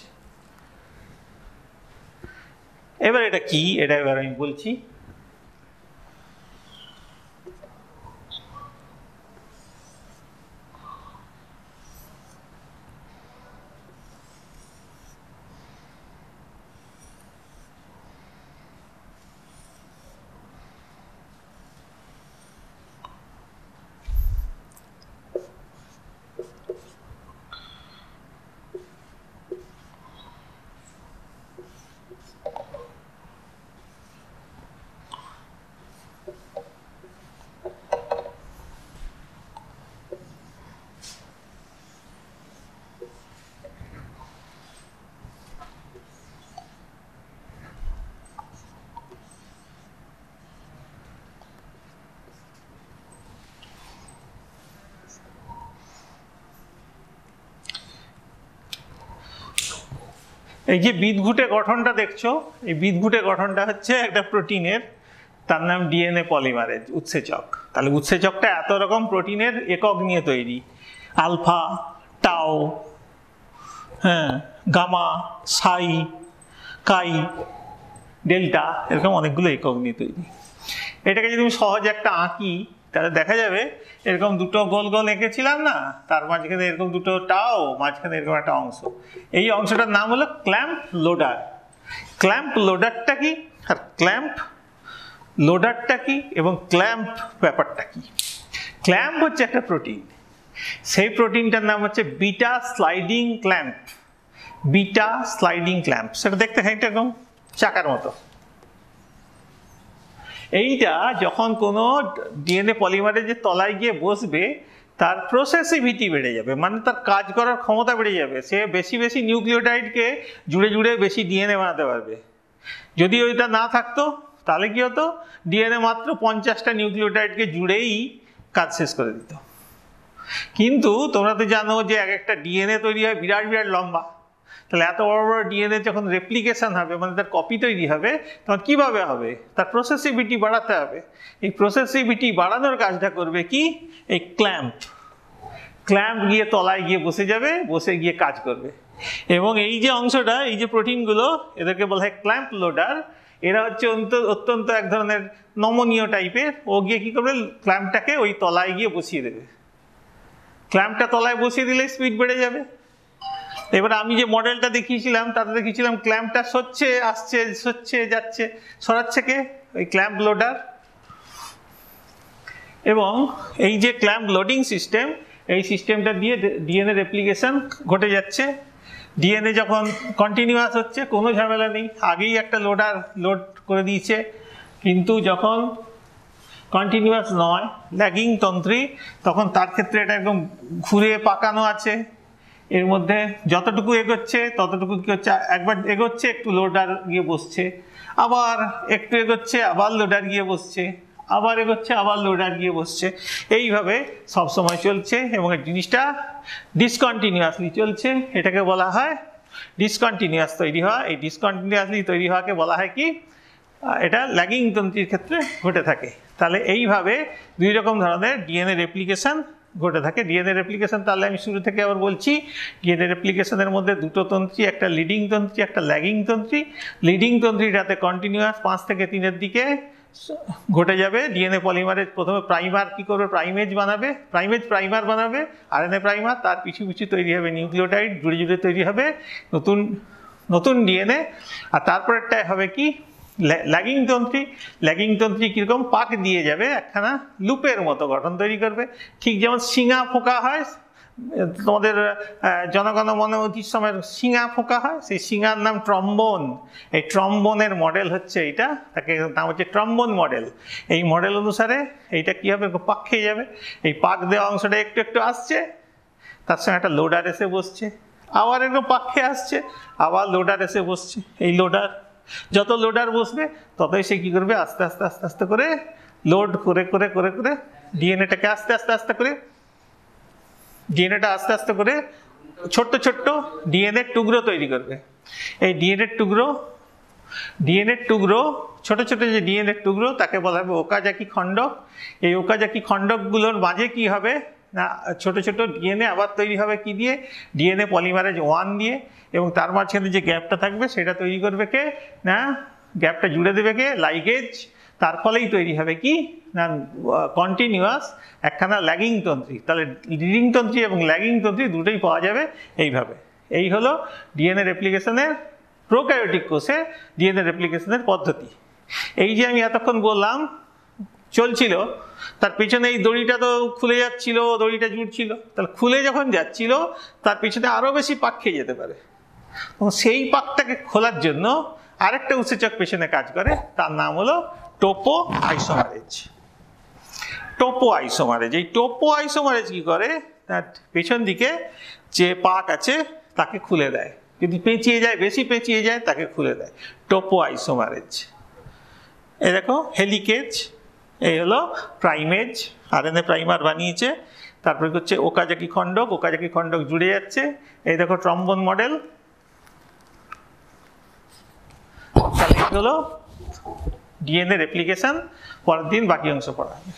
এবার এটা কি, এটা এবার আমি বলছি। এই যে বিদঘুটে গঠনটা দেখছো, এই বিদঘুটে গঠনটা হচ্ছে একটা প্রোটিনের, তার নাম ডিএনএ পলিমারেজ উৎসেচক। তাহলে উৎসেচকটা এত রকম প্রোটিনের একক নিয়ে তৈরি, আলফা, টাও, হ্যাঁ, গামা, সাই, কাই, ডেল্টা, এরকম অনেকগুলো একক নিয়ে তৈরি। এটাকে যদি আমি সহজে একটা আঁকি তাহলে দেখা যাবে এরকম দুটো গোল গোল এঁকেছিলাম না, তার মাঝখানে এরকম দুটো টাও, মাঝখানে এরকম একটা অংশ। এই অংশটার নাম হলো ক্ল্যাম্প লোডার। ক্ল্যাম্প লোডারটা কি আর ক্ল্যাম্প লোডারটা কি এবং ক্ল্যাম্প ব্যাপারটা কি? ক্ল্যাম্প হচ্ছে একটা প্রোটিন, সেই প্রোটিনটার নাম হচ্ছে beta sliding clamp. Beta sliding clamp, সেটা দেখতে খানিকটা এরকম চাকার মতো। এইটা যখন কোনো ডিএনএ পলিমারেজের তলায় গিয়ে বসবে তার প্রসেসিভিটি বেড়ে যাবে, মানে তার কাজ করার ক্ষমতা বেড়ে যাবে। সে বেশি বেশি নিউক্লিওটাইডকে জুড়ে জুড়ে বেশি ডিএনএ বানাতে পারবে। যদি ওইটা না থাকতো তাহলে কি হতো, ডিএনএ মাত্র 50টা নিউক্লিওটাইডকে জুড়েই কাজ শেষ করে দিত। কিন্তু তোমরা তো জানো যে এক একটা ডিএনএ তৈরি হয় বিরাট বিরাট লম্বা। তাহলে এত বড় বড় ডিএনএ যখন রেপ্লিকেশন হবে, মানে তার কপি তৈরি হবে, তখন কিভাবে হবে? তার প্রসেসিভিটি বাড়াতে হবে। এই প্রসেসিভিটি বাড়ানোর কাজটা করবে কি, এই ক্ল্যাম্প। ক্ল্যাম্প গিয়ে তলায় গিয়ে বসে যাবে, বসে গিয়ে কাজ করবে। এবং এই যে অংশটা, এই যে প্রোটিনগুলো, এদেরকে বলা হয় ক্ল্যাম্প লোডার। এরা হচ্ছে অত্যন্ত এক ধরনের নমনীয় টাইপের। ও গিয়ে কি করবে, ক্ল্যাম্পটাকে ওই তলায় গিয়ে বসিয়ে দেবে। ক্ল্যাম্পটা তলায় বসিয়ে দিলে স্পিড বেড়ে যাবে। এবার আমি যে মডেলটা দেখিয়েছিলাম তাতে দেখিয়েছিলাম ক্ল্যাম্পটা সরছে আসছে, সরছে যাচ্ছে, সরাচ্ছে কে? ওই ক্ল্যাম্প লোডার। এবং এই যে ক্ল্যাম্প লোডিং সিস্টেম, এই সিস্টেমটা দিয়ে ডিএনএ রেপ্লিকেশন ঘটে যাচ্ছে। ডিএনএ যখন কন্টিনিউয়াস হচ্ছে কোনো ঝামেলা নেই, আগেই একটা লোডার লোড করে দিয়েছে। কিন্তু যখন কন্টিনিউয়াস নয়, ল্যাগিং তন্ত্রী, তখন তার ক্ষেত্রে এটা একদম ঘুরে পাকানো আছে। এর মধ্যে যতটুকু এগোচ্ছে ততটুকু কী হচ্ছে, একবার এগোচ্ছে একটু লোডার গিয়ে বসছে, আবার একটু এগোচ্ছে আবার লোডার গিয়ে বসছে, আবার এগোচ্ছে আবার লোডার গিয়ে বসছে। এইভাবে সবসময় চলছে এবং এই জিনিসটা ডিসকন্টিনিউয়াসলি চলছে। এটাকে বলা হয় ডিসকন্টিনিউয়াস তৈরি হওয়া। এই ডিসকন্টিনিউয়াসলি তৈরি হওয়াকে বলা হয় কি, এটা ল্যাগিং তন্ত্রীর ক্ষেত্রে ঘটে থাকে। তাহলে এইভাবে দুই রকম ধরনের ডিএনএ রেপ্লিকেশন ঘটে থাকে। ডিএনএ রেপ্লিকেশন তাহলে আমি শুরু থেকে আবার বলছি, ডিএনএ রেপ্লিকেশনের মধ্যে দুটো তন্ত্রী, একটা লিডিং তন্ত্রী, একটা ল্যাগিং তন্ত্রী। লিডিং তন্ত্রীটাতে কন্টিনিউয়াস 5 থেকে 3-এর দিকে ঘটে যাবে। ডিএনএ পলিমারেজ প্রথমে প্রাইমার কি করবে, প্রাইমার বানাবে আরএনএ প্রাইমার, তার পিছু পিছু তৈরি হবে নিউক্লিওটাইড, জুড়ে জুড়ে তৈরি হবে নতুন ডিএনএ। আর তারপরেরটায় হবে কি, ল্যাগিং তন্ত্রী কীরকম পাক দিয়ে যাবে, একখানা লুপের মতো গঠন তৈরি করবে। ঠিক যেমন শিঙা ফোঁকা হয়, তোমাদের জনগণ মন অধির সময় শিঙা ফোঁকা হয়, সেই শিঙার নাম ট্রম্বোন। এই ট্রম্বোনের মডেল হচ্ছে এইটা, তাকে নাম হচ্ছে ট্রম্বোন মডেল। এই মডেল অনুসারে এইটা কী হবে, পাক খেয়ে যাবে। এই পাক দেওয়া অংশটা একটু একটু আসছে, তার সঙ্গে একটা লোডার এসে বসছে, আবার একটু পাক খেয়ে আসছে, আবার লোডার এসে বসছে। এই লোডার, যত লোডার বসবে ততই সে কী করবে, আস্তে আস্তে আস্তে আস্তে করে লোড করে করে করে করে ডিএনএটাকে আস্তে আস্তে করে ছোট্ট ছোট্ট ডিএনএ টুকরো তৈরি করবে। এই ডিএনএ টুকরো ছোট ছোট যে ডিএনএ টুকরো, তাকে বলা হবে ওকাজাকি খণ্ডক। এই ওকাজাকি খণ্ডকগুলোর মাঝে কি হবে না, ছোট ছোট ডিএনএ আবার তৈরি হবে কি দিয়ে, ডিএনএ পলিমারেজ 1 দিয়ে। এবং তার মাঝখানে যে গ্যাপটা থাকবে সেটা তৈরি করবে কে না, গ্যাপটা জুড়ে দেবে কে, লাইগেজ। তার ফলেই তৈরি হবে কি না, কন্টিনিউয়াস একখানা ল্যাগিং তন্ত্রী। তাহলে লিডিং তন্ত্রী এবং ল্যাগিং তন্ত্রী দুটোই পাওয়া যাবে এইভাবে। এই হলো ডিএনএ রেপ্লিকেশনের, প্রোক্যারিওটিক কোষে ডিএনএ রেপ্লিকেশনের পদ্ধতি। এই যে আমি এতক্ষণ বললাম চলছিল, তার পেছনে এই দড়িটা তো খুলে যাচ্ছিল, দড়িটা জুড়ছিল, তাহলে খুলে যখন যাচ্ছিল তার পেছনে আরও বেশি পাক খেয়ে যেতে পারে। এবং সেই পাকটাকে খোলার জন্য আরেকটা উৎসেচক পেছনে কাজ করে, তার নাম হলো টোপো আইসোমারেজ। এই টোপো আইসোমারেজ কি করে, তার পেছন দিকে যে পাক আছে তাকে খুলে দেয়, যদি পেঁচিয়ে যায়, বেশি পেঁচিয়ে যায় তাকে খুলে দেয়, টোপো আইসোমারেজ। এই দেখো হেলিকেজ, এই হলো প্রাইমেজ, আরএনএ প্রাইমার বানিয়েছে। তারপরে হচ্ছে ওকাজাকি খণ্ডক জুড়ে যাচ্ছে। এই দেখো ট্রম্বোন মডেল। তাহলে হলো ডিএনএ রেপ্লিকেশন। পরের দিন বাকি অংশ পড়া হবে।